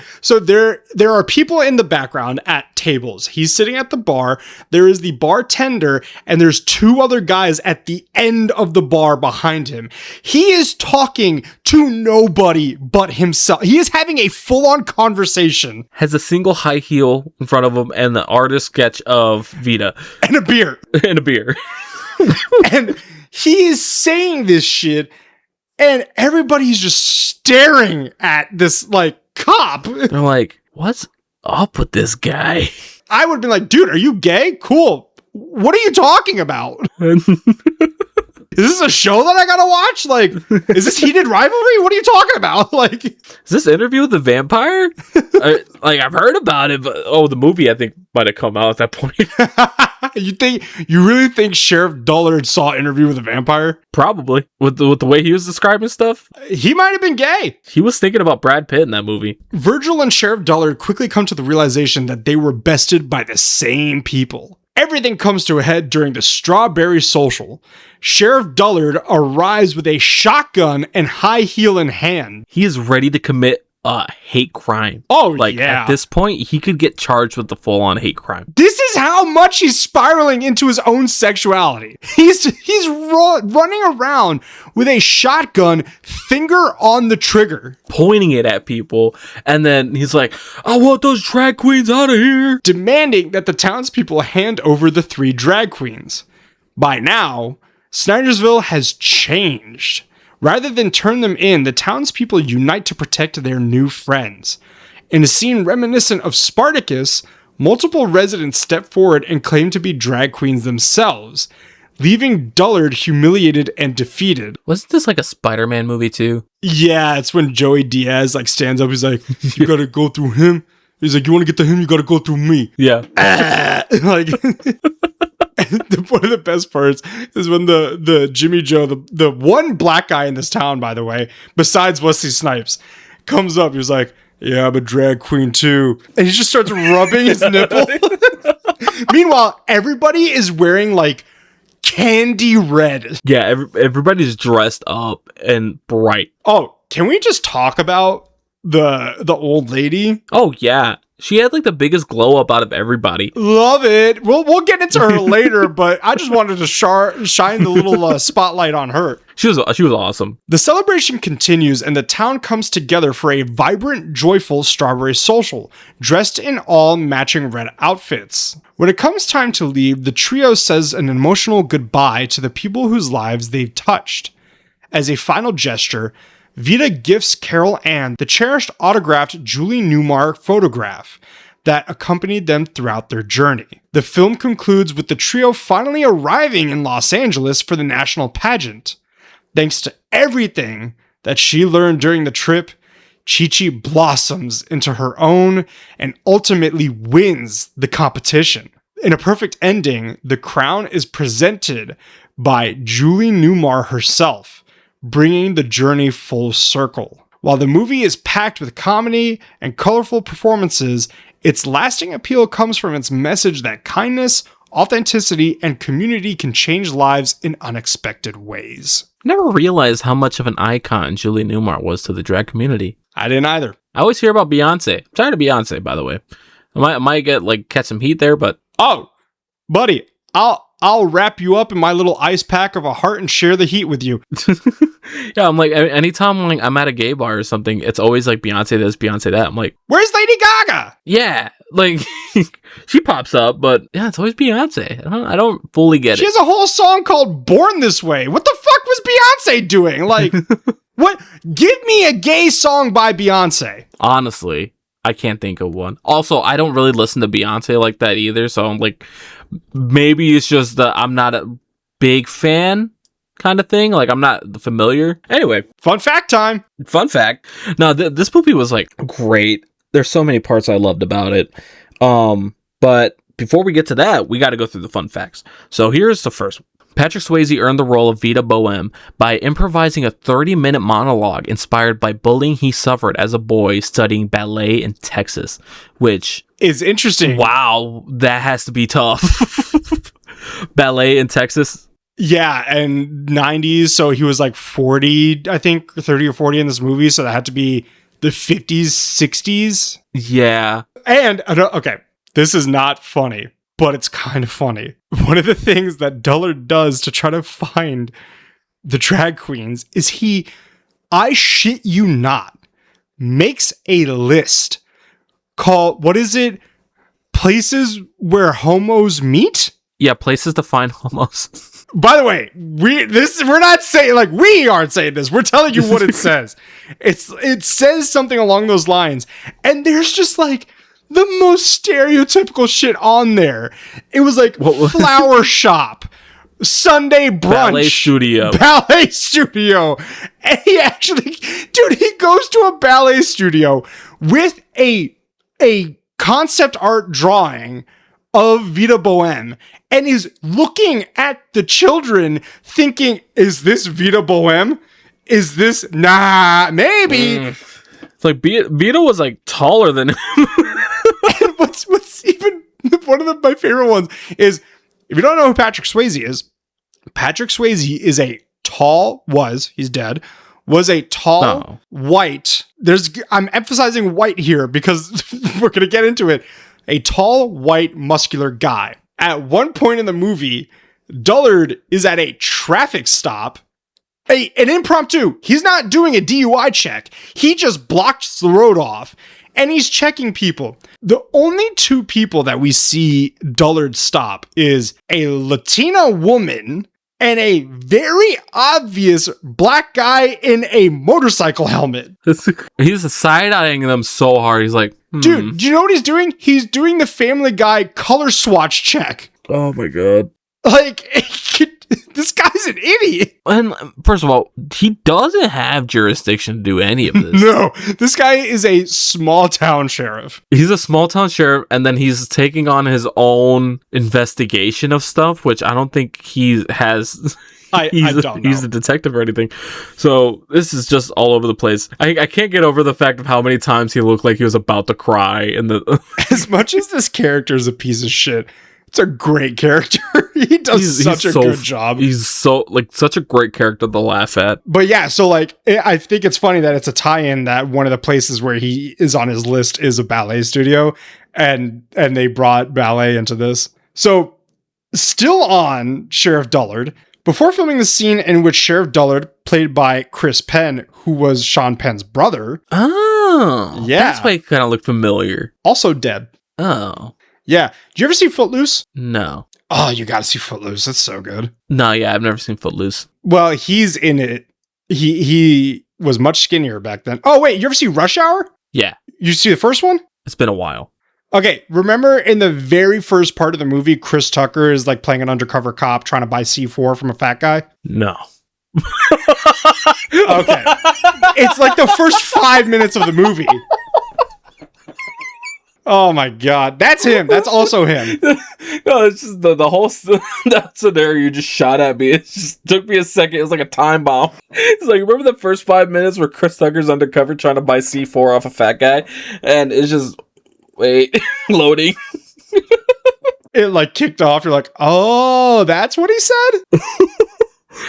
are people in the background at tables. He's sitting at the bar. There is the bartender, and there's two other guys at the end of the bar behind him. He is talking to nobody but himself. He is having a full-on conversation. Has a single high heel in front of him and the artist sketch of Vita. And a beer. And a beer. And he is saying this shit, and everybody's just staring at this, like, cop. They're like, what's up with this guy? I would have been like, dude, are you gay? Cool. What are you talking about? Is this a show that I gotta watch? Like, is this Heated Rivalry? What are you talking about? Like, is this Interview with the Vampire? Like, I've heard about it, but the movie I think might have come out at that point. You really think Sheriff Dullard saw Interview with the Vampire? Probably. With the way he was describing stuff. He might have been gay. He was thinking about Brad Pitt in that movie. Virgil and Sheriff Dullard quickly come to the realization that they were bested by the same people. Everything comes to a head during the Strawberry Social. Sheriff Dullard arrives with a shotgun and high heel in hand. He is ready to commit a hate crime. Oh, like, yeah. At this point, he could get charged with the full-on hate crime. This is how much he's spiraling into his own sexuality. He's running around with a shotgun, finger on the trigger, pointing it at people, and then he's like, I want those drag queens out of here, demanding that the townspeople hand over the three drag queens. By now, Snydersville has changed. Rather than turn them in, the townspeople unite to protect their new friends. In a scene reminiscent of Spartacus, multiple residents step forward and claim to be drag queens themselves, leaving Dullard humiliated and defeated. Wasn't this like a Spider-Man movie too? Yeah, it's when Joey Diaz like stands up. He's like, you gotta go through him. He's like, you want to get to him, you gotta go through me. Yeah. Like, one of the best parts is when the Jimmy Joe, the one black guy in this town, by the way, besides Wesley Snipes, comes up. He's like, yeah, I'm a drag queen too. And he just starts rubbing his nipple. Meanwhile, everybody is wearing like candy red. Yeah, everybody's dressed up and bright. Oh, can we just talk about the old lady? Oh yeah, she had like the biggest glow up out of everybody. Love it. We'll get into her later, but I just wanted to shine the little spotlight on her. She was awesome. The celebration continues and the town comes together for a vibrant, joyful strawberry social, dressed in all matching red outfits. When it comes time to leave, the trio says an emotional goodbye to the people whose lives they've touched. As a final gesture, Vita gifts Carol Ann the cherished autographed Julie Newmar photograph that accompanied them throughout their journey. The film concludes with the trio finally arriving in Los Angeles for the national pageant. Thanks to everything that she learned during the trip, Chi-Chi blossoms into her own and ultimately wins the competition. In a perfect ending, the crown is presented by Julie Newmar herself, bringing the journey full circle. While the movie is packed with comedy and colorful performances, its lasting appeal comes from its message that kindness, authenticity, and community can change lives in unexpected ways. Never realized how much of an icon Julie Newmar was to the drag community. I didn't either. I always hear about Beyonce. I'm tired of Beyonce, by the way. I might get catch some heat there, but oh, buddy, I'll wrap you up in my little ice pack of a heart and share the heat with you. Yeah, I'm like, anytime I'm at a gay bar or something, it's always like Beyonce this, Beyonce that. I'm like, where's Lady Gaga? Yeah, like she pops up, but yeah, it's always Beyonce. I don't fully get it. She has a whole song called "Born This Way." What the fuck was Beyonce doing? Like, what? Give me a gay song by Beyonce. Honestly, I can't think of one. Also, I don't really listen to Beyonce like that either, so I'm like, maybe it's just that I'm not a big fan kind of thing. Like, I'm not familiar. Anyway. Fun fact time. Fun fact. No, this movie was like great. There's so many parts I loved about it. But before we get to that, we got to go through the fun facts. So here's the first one. Patrick Swayze earned the role of Vita Boheme by improvising a 30-minute monologue inspired by bullying he suffered as a boy studying ballet in Texas, which is interesting. Wow, that has to be tough. Ballet in Texas. Yeah, and 90s, so he was like 40, I think, 30 or 40 in this movie, so that had to be the 50s, 60s. Yeah. And, okay, this is not funny, but it's kind of funny. One of the things that Dullard does to try to find the drag queens is I shit you not, makes a list called, what is it? Places where homos meet? Yeah, places to find homos. By the way, we're not saying, like, we aren't saying this. We're telling you what it says. It says something along those lines. And there's just like the most stereotypical shit on there. It was like flower shop, Sunday brunch, ballet studio. And he actually, dude, he goes to a ballet studio with a concept art drawing of Vita Boheme and is looking at the children thinking, is this Vita Boheme? Is this, nah, maybe. It's like Vita was like taller than him. And what's even one of my favorite ones is, if you don't know who Patrick Swayze is he's a tall, he's dead, was a tall, white, I'm emphasizing white here because we're going to get into it, a tall, white, muscular guy. At one point in the movie, Dullard is at a traffic stop, an impromptu. He's not doing a DUI check. He just blocks the road off and he's checking people. The only two people that we see Dullard stop is a Latina woman and a very obvious black guy in a motorcycle helmet. He's side-eyeing them so hard. He's like, Dude, do you know what he's doing? He's doing the Family Guy color swatch check. Oh my God. Like, this guy's an idiot. And first of all, he doesn't have jurisdiction to do any of this. No, this guy is a small town sheriff. He's a small town sheriff, and then he's taking on his own investigation of stuff, which I don't think he has. I don't know. He's a detective or anything. So this is just all over the place. I can't get over the fact of how many times he looked like he was about to cry. As much as this character is a piece of shit, it's a great character. He does such a good job. He's such a great character to laugh at. But yeah, so I think it's funny that it's a tie-in that one of the places where he is on his list is a ballet studio, and they brought ballet into this. So still on Sheriff Dullard, before filming the scene in which Sheriff Dullard, played by Chris Penn, who was Sean Penn's brother. Oh, yeah, that's why he kind of looked familiar. Also dead. Oh. Yeah. Did you ever see Footloose? No. Oh, you gotta see Footloose. That's so good. No, yeah, I've never seen Footloose. Well, he's in it. He was much skinnier back then. Oh, wait, you ever see Rush Hour? Yeah. You see the first one? It's been a while. Okay, remember in the very first part of the movie, Chris Tucker is like playing an undercover cop trying to buy C4 from a fat guy? No. Okay. It's like the first 5 minutes of the movie. Oh my God. That's him. That's also him. No, it's just the whole that scenario you just shot at me. It just took me a second. It was like a time bomb. It's like, remember the first 5 minutes where Chris Tucker's undercover trying to buy C4 off a fat guy? And it's just, wait, loading. It like kicked off. You're like, oh, that's what he said?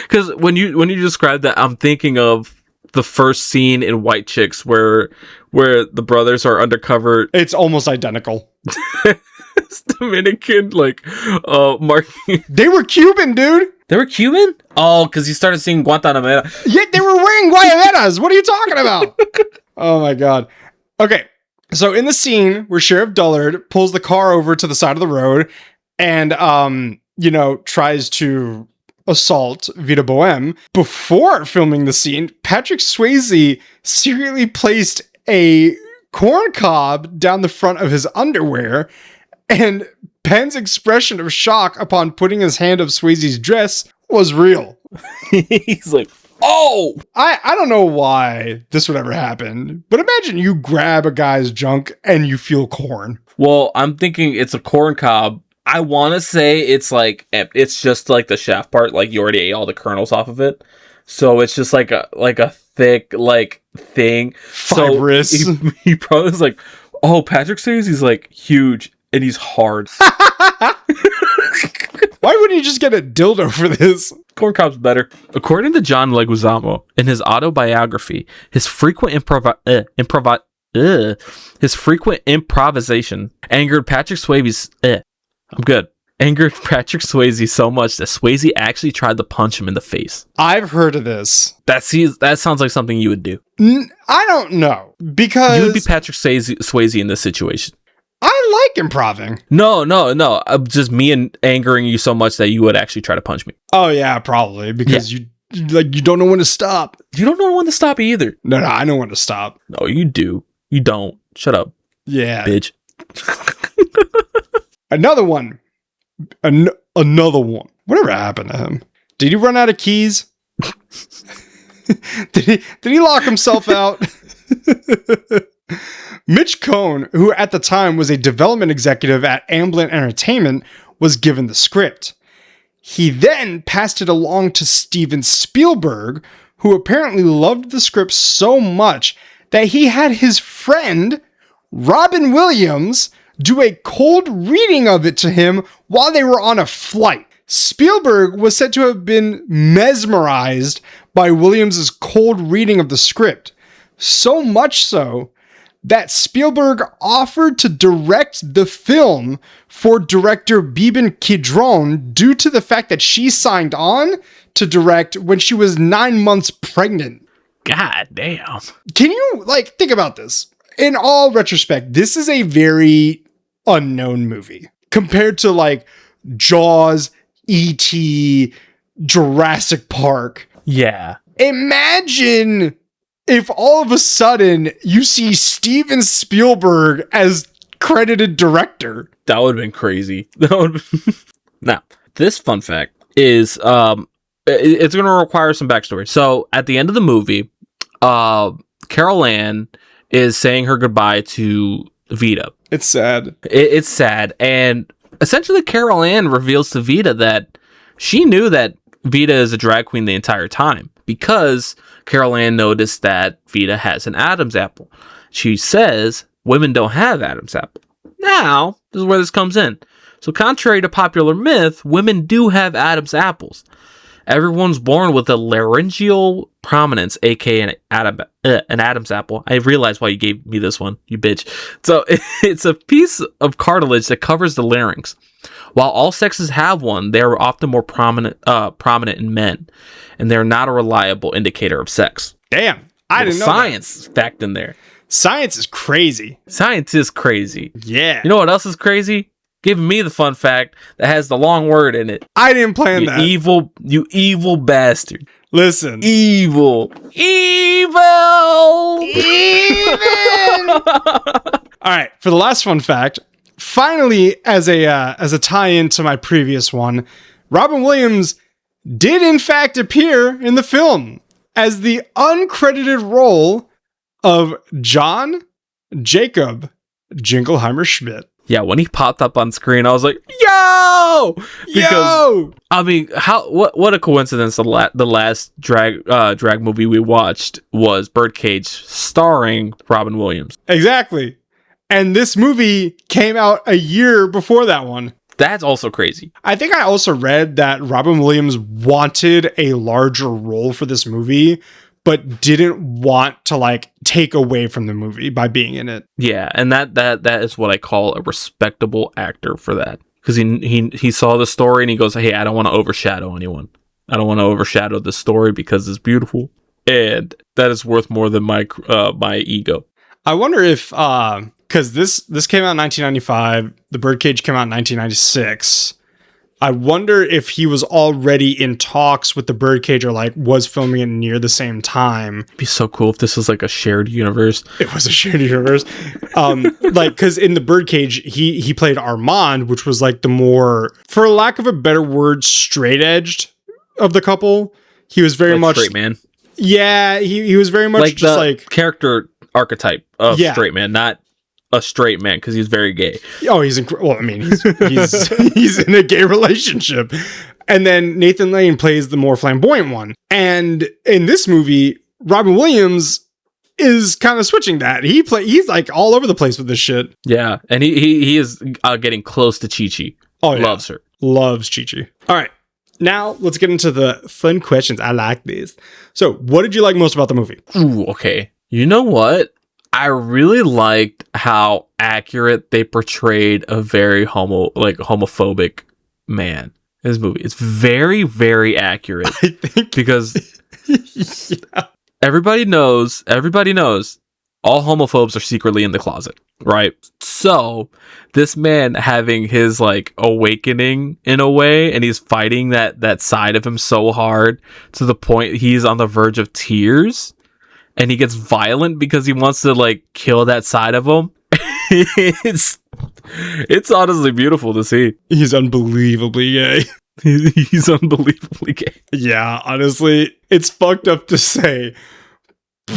Because when you describe that, I'm thinking of the first scene in White Chicks where the brothers are undercover. It's almost identical. It's Dominican, Mark. They were Cuban, dude. They were Cuban? Oh, because you started seeing Guantanamera. Yeah, they were wearing guayaberas. What are you talking about? Oh my God. Okay, so in the scene where Sheriff Dullard pulls the car over to the side of the road and, tries to assault Vita Boheme, before filming the scene, Patrick Swayze secretly placed a corn cob down the front of his underwear, and Penn's expression of shock upon putting his hand up Swayze's dress was real. He's like, oh! I don't know why this would ever happen, but imagine you grab a guy's junk and you feel corn. Well, I'm thinking it's a corn cob. I want to say it's just like the shaft part, like you already ate all the kernels off of it. So it's just like a thick thing. Fibrous. So he probably was like, oh, Patrick Swayze, he's like huge and he's hard. Why wouldn't you just get a dildo for this? Corn cob's better. According to John Leguizamo, in his autobiography, his frequent improvisation angered Patrick Swayze's angered Patrick Swayze so much that Swayze actually tried to punch him in the face. I've heard of this. That sounds like something you would do. I don't know, because you would be Patrick Swayze in this situation. I like improving. No. Just me and angering you so much that you would actually try to punch me. Oh yeah, probably because you don't know when to stop. You don't know when to stop either. No, I know when to stop. No, you do. You don't. Shut up. Yeah, bitch. Another one. Another one. Whatever happened to him? Did he run out of keys? Did he lock himself out? Mitch Cohn, who at the time was a development executive at Amblin Entertainment, was given the script. He then passed it along to Steven Spielberg, who apparently loved the script so much that he had his friend, Robin Williams, do a cold reading of it to him while they were on a flight. Spielberg was said to have been mesmerized by Williams' cold reading of the script, so much so that Spielberg offered to direct the film for director Beeban Kidron due to the fact that she signed on to direct when she was 9 months pregnant. God damn. Can you, think about this? In all retrospect, this is a very unknown movie compared to, Jaws, E.T., Jurassic Park. Yeah. Imagine if all of a sudden you see Steven Spielberg as credited director. That would have been crazy. Now, this fun fact is it's going to require some backstory. So at the end of the movie, Carol Ann is saying her goodbye to Vita. It's sad. It's sad. And essentially Carol Ann reveals to Vita that she knew that Vita is a drag queen the entire time because Carol Ann noticed that Vita has an Adam's apple. She says women don't have Adam's apple. Now, this is where this comes in. So contrary to popular myth, women do have Adam's apples. Everyone's born with a laryngeal prominence, aka an Adam's apple. I realize why you gave me this one, you bitch. So it's a piece of cartilage that covers the larynx. While all sexes have one, they are often more prominent in men, and they're not a reliable indicator of sex. Damn, I didn't know science fact in there. Science is crazy. Science is crazy. Yeah. You know what else is crazy? Giving me the fun fact that has the long word in it. I didn't plan that. You evil bastard. Listen. Evil. Even. All right, for the last fun fact, finally, as a tie-in to my previous one, Robin Williams did in fact appear in the film as the uncredited role of John Jacob Jingleheimer Schmidt. Yeah, when he popped up on screen, I was like, "Yo!" Because, I mean, what a coincidence! The last drag movie we watched was Birdcage, starring Robin Williams. Exactly, and this movie came out a year before that one. That's also crazy. I think I also read that Robin Williams wanted a larger role for this movie, but didn't want to like take away from the movie by being in it. Yeah, and that is what I call a respectable actor for that. Because he saw the story and he goes, "Hey, I don't want to overshadow anyone. I don't want to overshadow the story because it's beautiful, and that is worth more than my ego." I wonder if because this came out in 1995, The Birdcage came out in 1996. I wonder if he was already in talks with The Birdcage or like was filming it near the same time. It'd be so cool if this was like a shared universe. It was a shared universe. Like, because in The Birdcage, he played Armand, which was like the more, for lack of a better word, straight-edged of the couple. He was very much... straight man. Yeah, he was very much like just the like... character archetype of straight man, not a straight man, because he's very gay. Oh, he's well, I mean, he's in a gay relationship. And then Nathan Lane plays the more flamboyant one. And in this movie, Robin Williams is kind of switching that. He's like all over the place with this shit. Yeah, and he is getting close to Chi-Chi. Oh, yeah. Loves her. Loves Chi-Chi. All right. Now, let's get into the fun questions. I like these. So, what did you like most about the movie? Ooh, okay. You know what? I really liked how accurate they portrayed a very homophobic man in this movie. It's very, very accurate. I think because everybody knows all homophobes are secretly in the closet, right? So this man having his like awakening in a way, and he's fighting that side of him so hard to the point he's on the verge of tears. And he gets violent because he wants to like kill that side of him. It's honestly beautiful to see. He's unbelievably gay. He's unbelievably gay. Yeah, honestly, it's fucked up to say,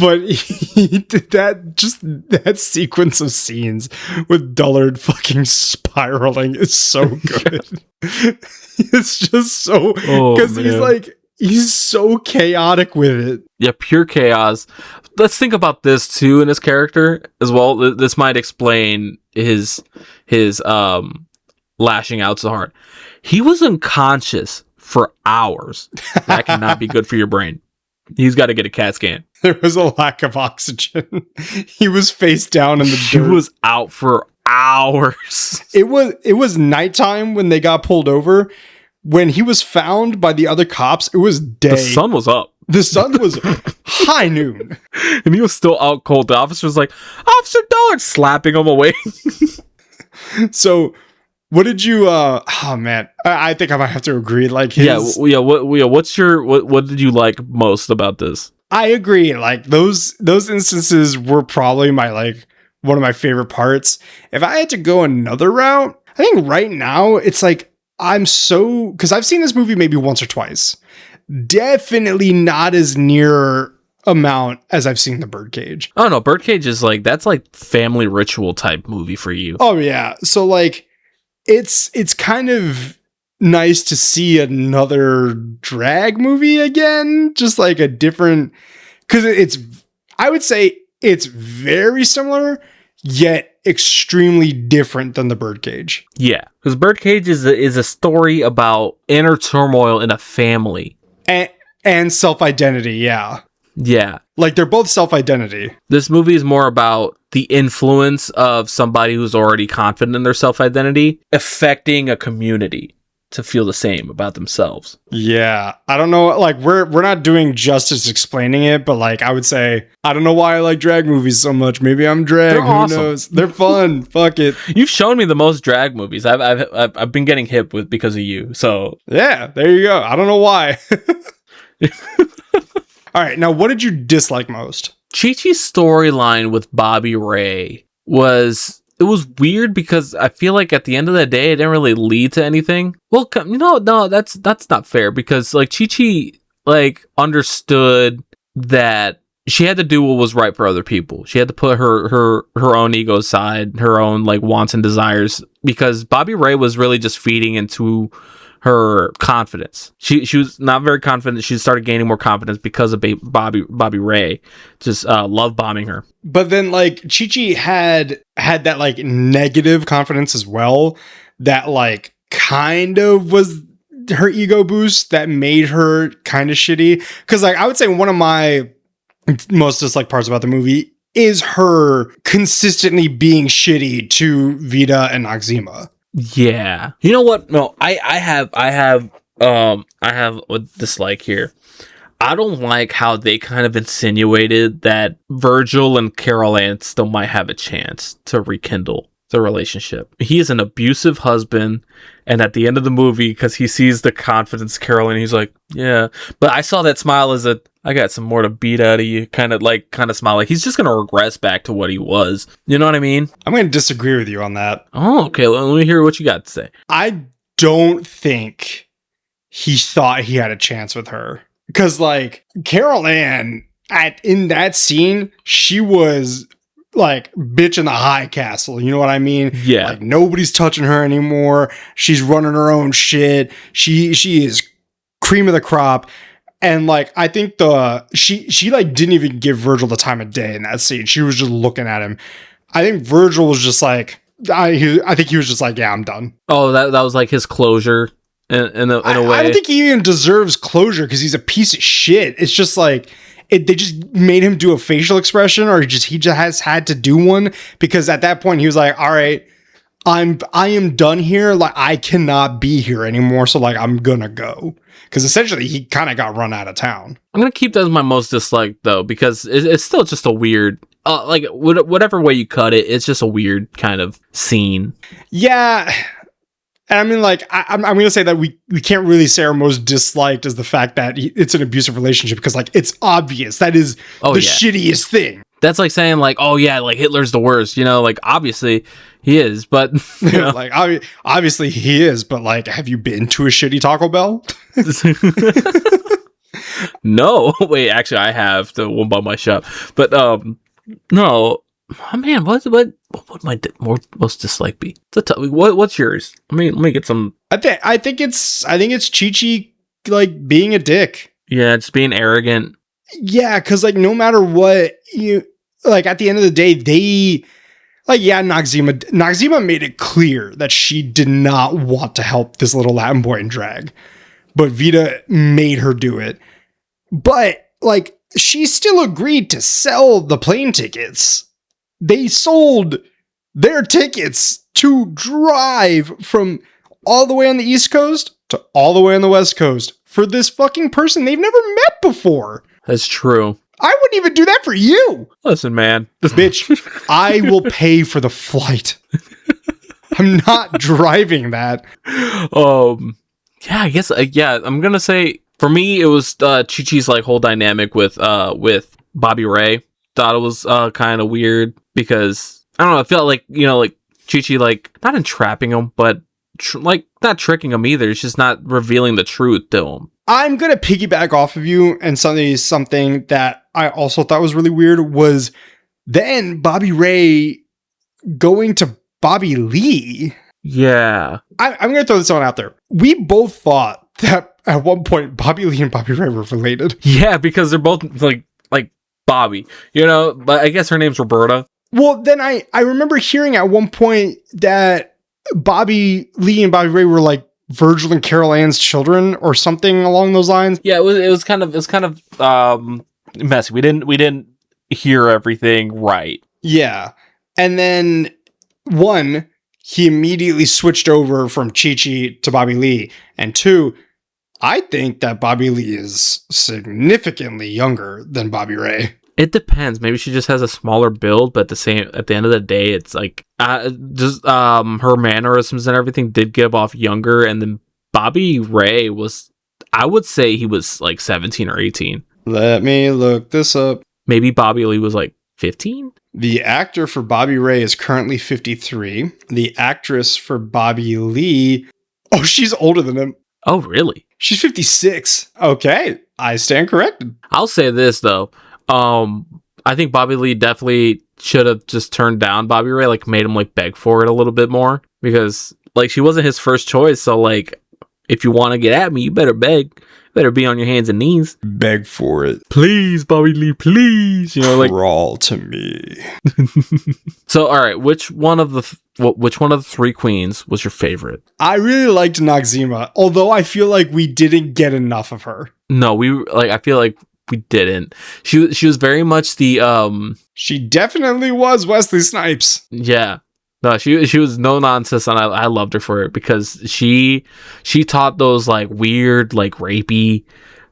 but he did that sequence of scenes with Dullard fucking spiraling is so good. It's just so because he's so chaotic with it. Yeah, pure chaos. Let's think about this too in his character as well. This might explain his lashing out so hard. He was unconscious for hours. That cannot be good for your brain. He's got to get a CAT scan. There was a lack of oxygen. He was face down in the dirt. He was out for hours. It was nighttime when they got pulled over. When he was found by the other cops, it was day. The sun was up. The sun was high noon. And he was still out cold. The officer was like, "Officer Dullard," slapping him away. So What did you? Oh man, I think I might have to agree. Like his, What did you like most about this? I agree. Like those instances were probably one of my favorite parts. If I had to go another route, I think right now it's like because I've seen this movie maybe once or twice. Definitely not as near amount as I've seen The Birdcage. Oh no, Birdcage is that's like family ritual type movie for you. Oh yeah. So like it's kind of nice to see another drag movie again, just like a different, because I would say it's very similar yet extremely different than The Birdcage. Yeah, because Birdcage is a story about inner turmoil in a family and self-identity. Yeah, like they're both self-identity. This movie is more about the influence of somebody who's already confident in their self-identity affecting a community to feel the same about themselves. Yeah, I don't know, like we're not doing justice explaining it, but like I would say I don't know why I like drag movies so much. Maybe I'm drag. Who awesome. Knows? They're fun. Fuck it. You've shown me the most drag movies. I've been getting hip with because of you. So yeah, there you go. I don't know why. All right, now what did you dislike most? Chi-Chi's storyline with Bobby Ray was weird because I feel like at the end of the day it didn't really lead to anything. Well, no, that's not fair because like Chi-Chi like understood that she had to do what was right for other people. She had to put her own ego aside, her own like wants and desires, because Bobby Ray was really just feeding into her confidence. She was not very confident. She started gaining more confidence because of Bobby Ray just love bombing her. But then like Chi-Chi had that like negative confidence as well, that like kind of was her ego boost that made her kind of shitty. Because like I would say one of my most disliked parts about the movie is her consistently being shitty to Vita and Noxzema. Yeah. You know what? No, I have a dislike here. I don't like how they kind of insinuated that Virgil and Carol Ann still might have a chance to rekindle the relationship. He is an abusive husband, and at the end of the movie, because he sees the confidence Carol Ann, he's like, yeah. But I saw that smile as I got some more to beat out of you kind of smile. Like he's just going to regress back to what he was. You know what I mean? I'm going to disagree with you on that. Oh, okay. Let me hear what you got to say. I don't think he thought he had a chance with her. Because like Carol Ann in that scene, she was like bitch in the high castle. You know what I mean? Yeah. Like nobody's touching her anymore. She's running her own shit. She is cream of the crop. And like I think she like didn't even give Virgil the time of day in that scene. She was just looking at him. I think Virgil was just like I think he was just like, yeah, I'm done. Oh, that was like his closure in a way. I don't think he even deserves closure because he's a piece of shit. It's just like they just made him do a facial expression, or he just has had to do one, because at that point he was like, all right, I am done here. Like I cannot be here anymore. So like I'm gonna go. Because essentially he kind of got run out of town. I'm gonna keep that as my most disliked though, because it's still just a weird, like whatever way you cut it, it's just a weird kind of scene. Yeah. And I mean, like, I'm going to say that we can't really say our most disliked is the fact that it's an abusive relationship, because, like, it's obvious. That is shittiest thing. That's like saying, like, oh, yeah, like, Hitler's the worst. You know, like, obviously he is, but, you know. Like, obviously he is, but, like, have you been to a shitty Taco Bell? No. Wait, actually, I have. The one by my shop. But, no. Oh, man, what would my most dislike be? What's yours? Let me get some. I think it's Chi-Chi like being a dick. Yeah, just being arrogant. Yeah, because like no matter what you like, at the end of the day, they like Noxzema made it clear that she did not want to help this little Latin boy in drag, but Vita made her do it. But like she still agreed to sell the plane tickets. They sold their tickets to drive from all the way on the East Coast to all the way on the West Coast for this fucking person they've never met before. That's true. I wouldn't even do that for you. Listen, man. Bitch, I will pay for the flight. I'm not driving that. Yeah, I guess. Yeah, I'm gonna say for me it was Chi-Chi's like whole dynamic with Bobby Ray. Thought it was kind of weird because I don't know. I felt like like Chi-Chi like not entrapping him, but like not tricking him either. It's just not revealing the truth to him. I'm gonna piggyback off of you, and something that I also thought was really weird was then Bobby Ray going to Bobby Lee. Yeah. I'm going to throw this one out there. We both thought that at one point Bobby Lee and Bobby Ray were related. Yeah, because they're both like Bobby, but I guess her name's Roberta. Well, then I remember hearing at one point that Bobby Lee and Bobby Ray were like Virgil and Carol Ann's children or something along those lines. Yeah, it was kind of messy. We didn't hear everything right. Yeah. And then one, he immediately switched over from Chi-Chi to Bobby Lee. And two, I think that Bobby Lee is significantly younger than Bobby Ray. It depends. Maybe she just has a smaller build, but at the end of the day, it's like her mannerisms and everything did give off younger. And then Bobby Ray was, I would say he was like 17 or 18. Let me look this up. Maybe Bobby Lee was like 15? The actor for Bobby Ray is currently 53. The actress for Bobby Lee, she's older than him. Oh, really? She's 56. Okay, I stand corrected. I'll say this, though. I think Bobby Lee definitely should have just turned down Bobby Ray, like made him like beg for it a little bit more, because like she wasn't his first choice. So like, if you want to get at me, you better beg. Better be on your hands and knees. Beg for it. Please, Bobby Lee, please. Crawl to me. So, all right, which one of the three queens was your favorite? I really liked Noxzema, although I feel like we didn't get enough of her. No, I feel like we didn't. She was very much the She definitely was Wesley Snipes. Yeah. No, she was no nonsense, and I loved her for it because she taught those like weird, like rapey,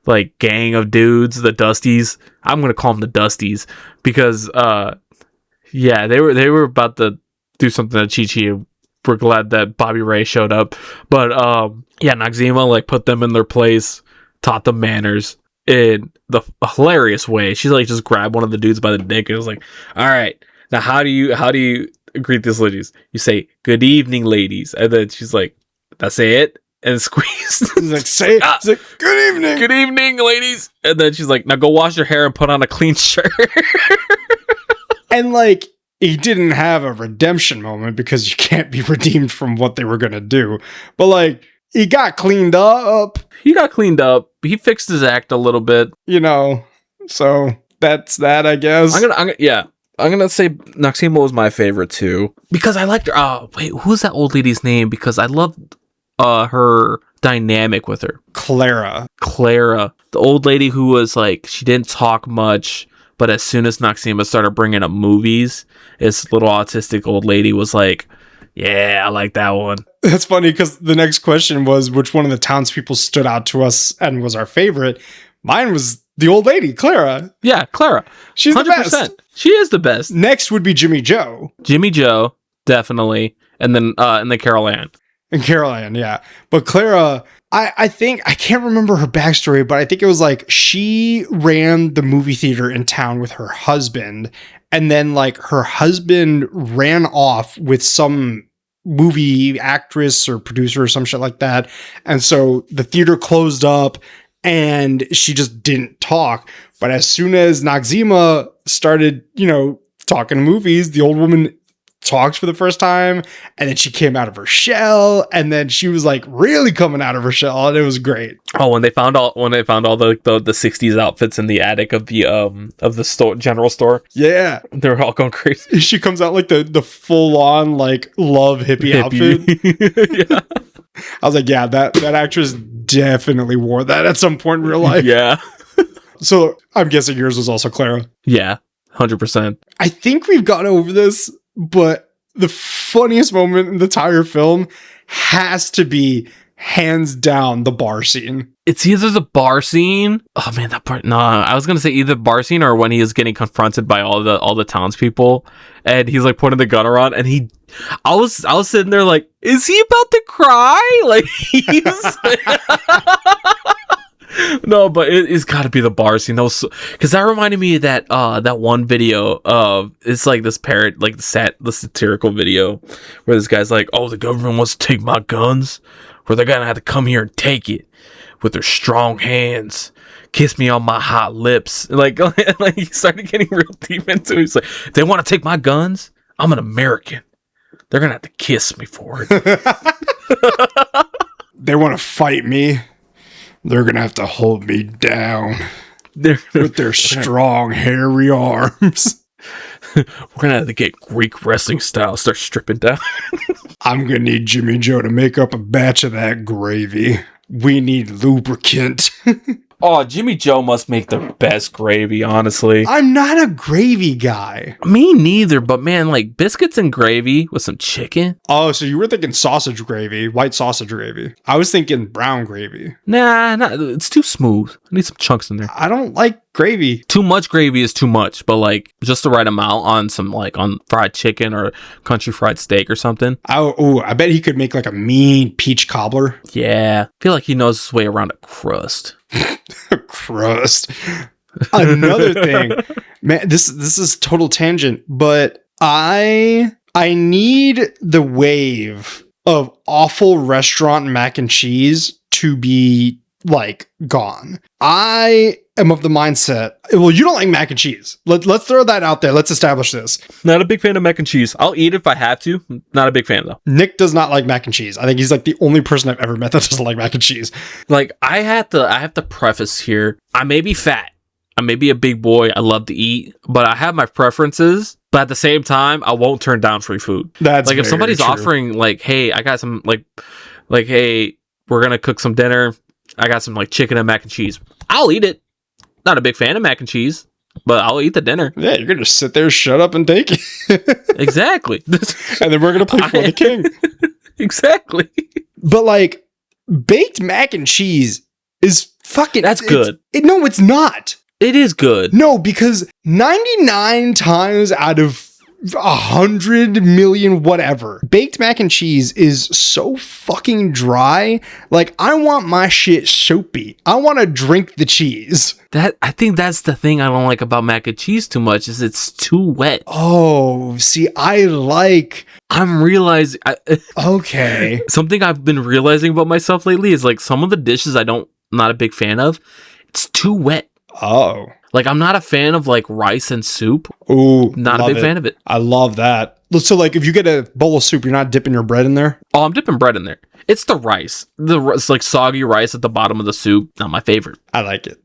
like gang of dudes, the Dusties. I'm gonna call them the Dusties because yeah, they were about to do something to Chi-Chi. We're glad that Bobby Ray showed up, but yeah, Noxzema like put them in their place, taught them manners in the hilarious way. She like just grabbed one of the dudes by the dick and was like, "All right, now how do you greet these ladies? You say, 'Good evening, ladies.'" And then she's like, "That's it?" And squeeze. He's like, say it. He's like, "Good evening. Good evening, ladies." And then she's like, "Now go wash your hair and put on a clean shirt." And like, he didn't have a redemption moment because you can't be redeemed from what they were going to do. But like, he got cleaned up. He got cleaned up. He fixed his act a little bit. So that's that, I guess. I'm gonna say Noxzema was my favorite too because I liked her. Oh wait, who's that old lady's name? Because I loved her dynamic with her. Clara, the old lady who was like, she didn't talk much, but as soon as Noxzema started bringing up movies, this little autistic old lady was like, "Yeah, I like that one." That's funny because the next question was which one of the townspeople stood out to us and was our favorite. Mine was the old lady, Clara. Yeah, Clara. She's 100%. The best. She is the best. Next would be Jimmy Joe. Jimmy Joe, definitely. And then Carol Ann. And Carol Ann, yeah. But Clara, I think, I can't remember her backstory, but I think it was like she ran the movie theater in town with her husband. And then like her husband ran off with some movie actress or producer or some shit like that. And so the theater closed up and she just didn't talk. But as soon as Noxzema started, talking movies, the old woman talked for the first time, and then she came out of her shell, and then she was like really coming out of her shell, and it was great. Oh, when they found all the 60s outfits in the attic of the store, general store. Yeah. They were all going crazy. She comes out like the full on like love hippie outfit. Yeah. I was like, yeah, that actress definitely wore that at some point in real life. Yeah. So I'm guessing yours was also Clara. Yeah, 100%. I think we've gone over this, but the funniest moment in the entire film has to be hands down the bar scene. It's either the bar scene. Oh man, that part. No, I was gonna say either bar scene or when he is getting confronted by all the townspeople, and he's like pointing the gun around, and I was sitting there like, is he about to cry? Like he's. No, but it's got to be the bar scene. That was because that reminded me of that one video of it's like this parrot, like the satirical video where this guy's like, "Oh, the government wants to take my guns, where they're gonna have to come here and take it with their strong hands, kiss me on my hot lips." Like he started getting real deep into it. He's like, "They want to take my guns. I'm an American. They're gonna have to kiss me for it. They want to fight me. They're going to have to hold me down with their strong, hairy arms. We're going to have to get Greek wrestling style, start stripping down." I'm going to need Jimmy Joe to make up a batch of that gravy. We need lubricant. Oh, Jimmy Joe must make the best gravy, honestly. I'm not a gravy guy. Me neither, but man, like biscuits and gravy with some chicken. Oh, so you were thinking sausage gravy, white sausage gravy. I was thinking brown gravy. Nah, it's too smooth. I need some chunks in there. I don't like gravy. Too much gravy is too much, but like just the right amount on some like on fried chicken or country fried steak or something. I bet he could make like a mean peach cobbler. Yeah, I feel like he knows his way around a crust. A crust. Another thing, man, this is total tangent, but I need the wave of awful restaurant mac and cheese to be like gone. I am of the mindset, well, you don't like mac and cheese. Let's throw that out there. Let's establish this. Not a big fan of mac and cheese. I'll eat it if I have to. Not a big fan though. Nick does not like mac and cheese. I think he's like the only person I've ever met that doesn't like mac and cheese. Like I have to preface here. I may be fat. I may be a big boy. I love to eat, but I have my preferences. But at the same time, I won't turn down free food. That's like if somebody's true. offering like, hey, I got some like, hey, we're gonna cook some dinner. I got some like chicken and mac and cheese. I'll eat it. Not a big fan of mac and cheese, but I'll eat the dinner. Yeah, you're gonna just sit there, shut up, and take it. Exactly. And then we're gonna play for the king. Exactly. But like baked mac and cheese is fucking. That's good. No, it's not. It is good. No, because 99 times out of 100 million whatever, baked mac and cheese is so fucking dry. Like, I want my shit soapy. I want to drink the cheese. I think that's the thing I don't like about mac and cheese too much is it's too wet. Oh, see, I'm realizing okay. Something I've been realizing about myself lately is like some of the dishes not a big fan of. It's too wet. Oh. Like, I'm not a fan of, like, rice and soup. Ooh, not a big fan of it. I love that. So, like, if you get a bowl of soup, you're not dipping your bread in there? Oh, I'm dipping bread in there. It's the rice. It's like soggy rice at the bottom of the soup. Not my favorite. I like it.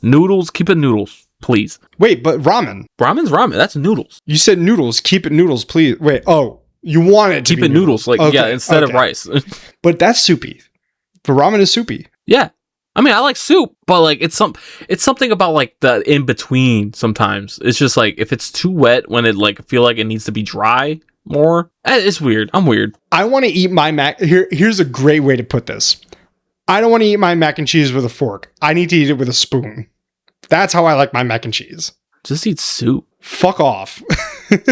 Noodles, keep it noodles, please. Wait, but ramen. Ramen's ramen. That's noodles. You said noodles. Keep it noodles, please. Wait, you want it to keep it noodles. Like, okay, yeah, instead of rice. But that's soupy. But ramen is soupy. Yeah. I mean, I like soup, but like it's something about like the in between sometimes. It's just like if it's too wet when it like feel like it needs to be dry more. It's weird. I'm weird. I want to eat my here's a great way to put this. I don't want to eat my mac and cheese with a fork. I need to eat it with a spoon. That's how I like my mac and cheese. Just eat soup. Fuck off.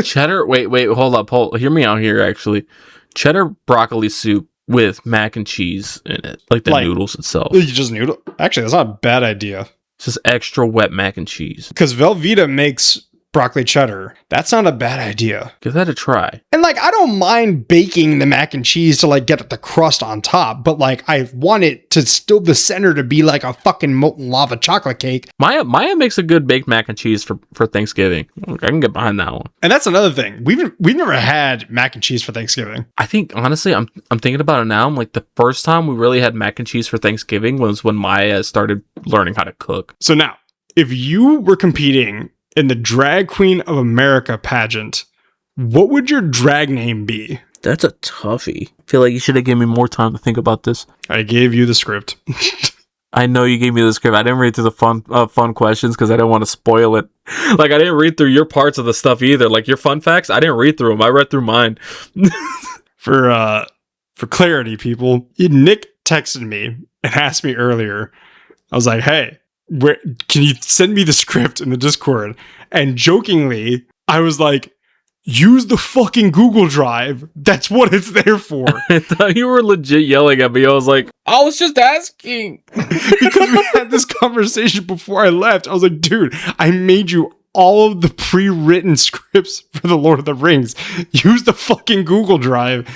Cheddar. Wait, hold up. Hear me out here actually. Cheddar broccoli soup with mac and cheese in it, like the noodles itself. You just noodle. Actually, that's not a bad idea. It's just extra wet mac and cheese. Because Velveeta makes broccoli cheddar. That's not a bad idea. Give that a try. And like, I don't mind baking the mac and cheese to like get the crust on top, but like, I want it to still the center to be like a fucking molten lava chocolate cake. Maya makes a good baked mac and cheese for Thanksgiving. I can get behind that one. And that's another thing. We've never had mac and cheese for Thanksgiving. I think honestly, I'm thinking about it now. I'm like the first time we really had mac and cheese for Thanksgiving was when Maya started learning how to cook. So now, if you were competing in the Drag Queen of America pageant, what would your drag name be? That's a toughie. I feel like you should have given me more time to think about this. I gave you the script. I know you gave me the script. I didn't read through the fun questions because I didn't want to spoil it. Like, I didn't read through your parts of the stuff either. Like, your fun facts, I didn't read through them. I read through mine. For clarity, people, Nick texted me and asked me earlier. I was like, hey, can you send me the script in the Discord? And jokingly, I was like, use the fucking Google Drive. That's what it's there for. I thought you were legit yelling at me. I was like, I was just asking. Because we had this conversation before I left. I was like, dude, I made you all of the pre-written scripts for the Lord of the Rings. Use the fucking Google Drive.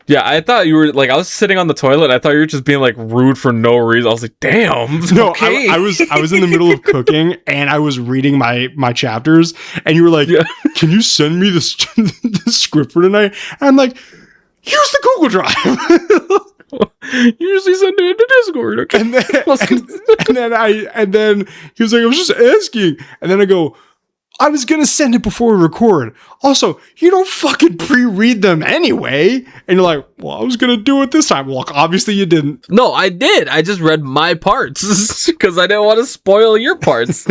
Yeah, I thought you were like, I was sitting on the toilet. I thought you were just being like rude for no reason. I was like, damn. No, okay. I was in the middle of cooking and I was reading my chapters, and you were like, can you send me the script for tonight? And I'm like, use the Google Drive. You usually send it into Discord, okay? And then he was like, I was just asking. And then I go, I was going to send it before we record. Also, you don't fucking pre-read them anyway. And you're like, well, I was going to do it this time. Well, obviously you didn't. No, I did. I just read my parts because I didn't want to spoil your parts.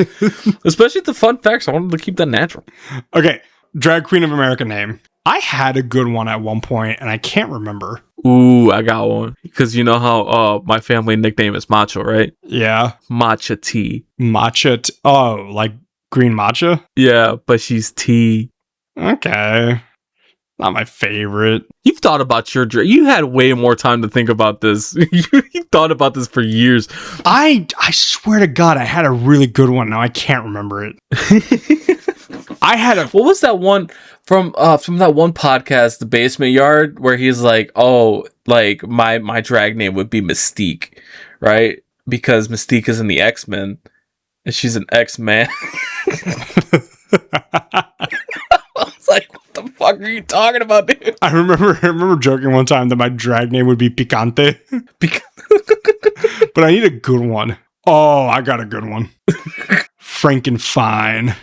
Especially the fun facts. I wanted to keep that natural. Okay. Drag Queen of America name. I had a good one at one point and I can't remember. Ooh, I got one. Because you know how my family nickname is Macho, right? Yeah. Matcha tea. Oh, like green matcha? Yeah, but she's tea. Okay. Not my favorite. You've thought about you had way more time to think about this. You thought about this for years. I swear to God, I had a really good one. Now I can't remember it. What was that one from that one podcast, The Basement Yard, where he's like, oh, like my drag name would be Mystique, right? Because Mystique is in the X-Men and she's an X-Man. I was like, what the fuck are you talking about, dude? I remember joking one time that my drag name would be Picante. But I need a good one. Oh, I got a good one. Frankenfine.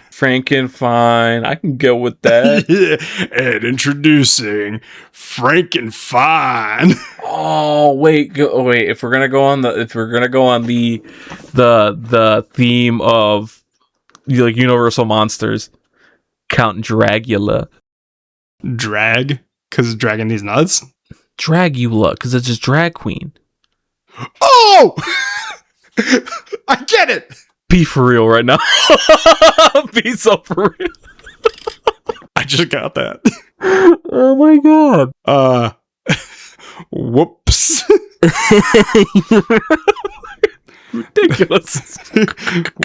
I can go with that. Yeah. And introducing Frankenfine. Oh wait. If we're gonna go on the theme of like Universal monsters, Count Dragula. Drag? Because it's dragging these nuts? Dragula, because it's just drag queen. Oh! I get it! Be for real right now. Be so for real. I just got that. Oh my god. Whoops. Ridiculous.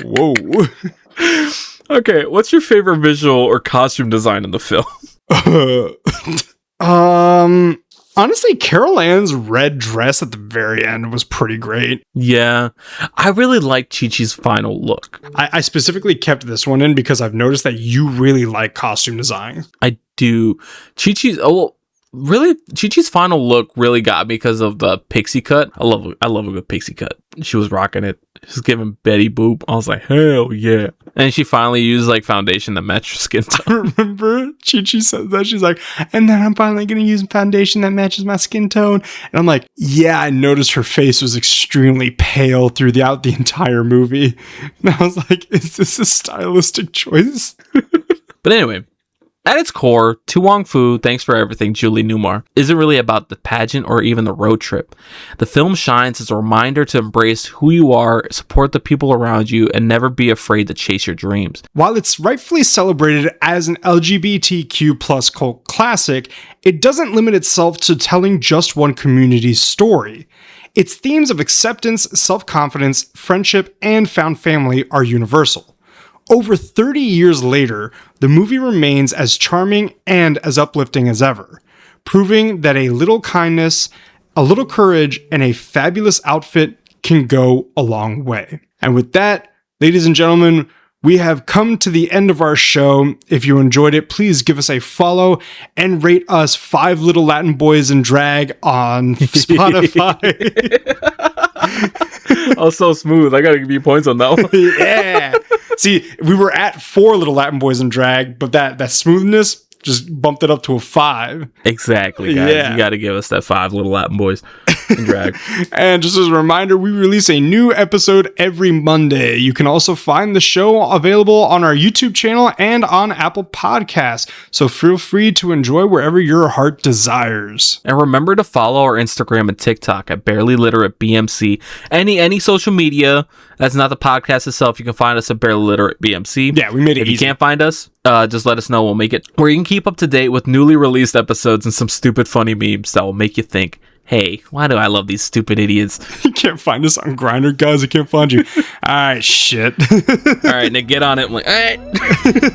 Whoa. Okay, what's your favorite visual or costume design in the film? Honestly, Carol Ann's red dress at the very end was pretty great. Yeah, I really like Chi-Chi's final look. I specifically kept this one in because I've noticed that you really like costume design. I do. Chi-Chi's final look really got me because of the pixie cut. I love a good pixie cut. She was rocking it. She's giving Betty Boop. I was like, hell yeah. And she finally used like foundation that matched her skin tone. I remember Chi-Chi said that. She's like, and then I'm finally going to use foundation that matches my skin tone. And I'm like, yeah, I noticed her face was extremely pale throughout the entire movie. And I was like, is this a stylistic choice? But anyway, at its core, To Wong Foo, Thanks for Everything, Julie Newmar, isn't really about the pageant or even the road trip. The film shines as a reminder to embrace who you are, support the people around you, and never be afraid to chase your dreams. While it's rightfully celebrated as an LGBTQ plus cult classic, it doesn't limit itself to telling just one community's story. Its themes of acceptance, self-confidence, friendship, and found family are universal. Over 30 years later, the movie remains as charming and as uplifting as ever, proving that a little kindness, a little courage, and a fabulous outfit can go a long way. And with that, ladies and gentlemen, we have come to the end of our show. If you enjoyed it, please give us a follow and rate us 5 Little Latin Boys in Drag on Spotify. Oh, so smooth. I gotta give you points on that one. Yeah. See, we were at 4 Little Latin Boys in Drag, but that smoothness, just bumped it up to a 5. Exactly, guys. Yeah. You got to give us that 5, little Latin boys. And drag. And just as a reminder, we release a new episode every Monday. You can also find the show available on our YouTube channel and on Apple Podcasts. So feel free to enjoy wherever your heart desires. And remember to follow our Instagram and TikTok at Barely Literate BMC. Any social media that's not the podcast itself, you can find us at Barely Literate BMC. Yeah, we made it If easy. you can't find us, just let us know. We'll make it where you can keep up to date with newly released episodes and some stupid funny memes that will make you think, hey, why do I love these stupid idiots? You can't find us on Grindr, guys. I can't find you. All right, shit. All right, Nick, get on it. I'm like, all right,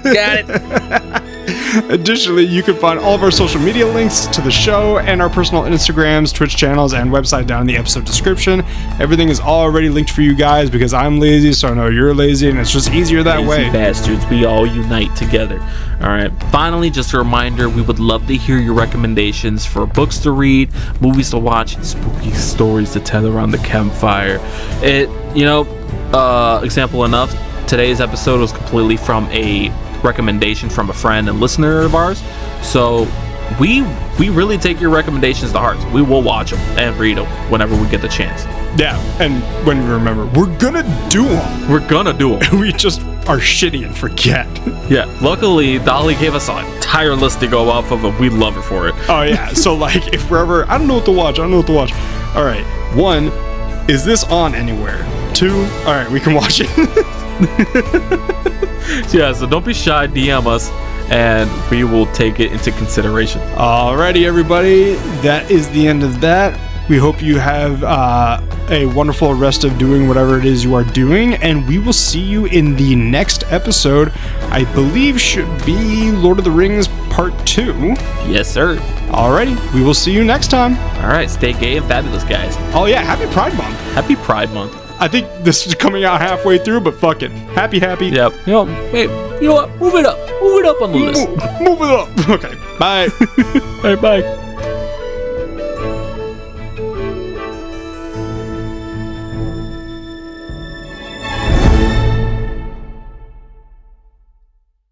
got it. Additionally, you can find all of our social media links to the show and our personal Instagrams, Twitch channels, and website down in the episode description. Everything is already linked for you guys because I'm lazy, so I know you're lazy, and it's just easier that Lazy way. bastards, we all unite together. All right. Finally, just a reminder, we would love to hear your recommendations for books to read, movies to watch, and spooky stories to tell around the campfire. Example enough, today's episode was completely from a recommendation from a friend and listener of ours. So we really take your recommendations to heart. We will watch them and read them whenever we get the chance. Yeah, and when we remember, we're gonna do them. We're gonna do them. We just are shitty and forget. Yeah. Luckily, Dolly gave us an entire list to go off of, and we love her for it. Oh yeah. So like, if we're ever, I don't know what to watch. All right. 1, is this on anywhere? 2, all right, we can watch it. Yeah, so don't be shy, DM us, and we will take it into consideration. Alrighty, everybody, that is the end of that. We hope you have a wonderful rest of doing whatever it is you are doing, and we will see you in the next episode. I believe should be Lord of the Rings Part 2. Yes, sir. Alrighty, we will see you next time. All right, stay gay and fabulous, guys. Oh yeah, happy Pride Month. Happy Pride Month. I think this is coming out halfway through, but fuck it. Happy. Yep. You know what? Move it up. Move it up on the list. Move it up. Okay, bye. All right, bye.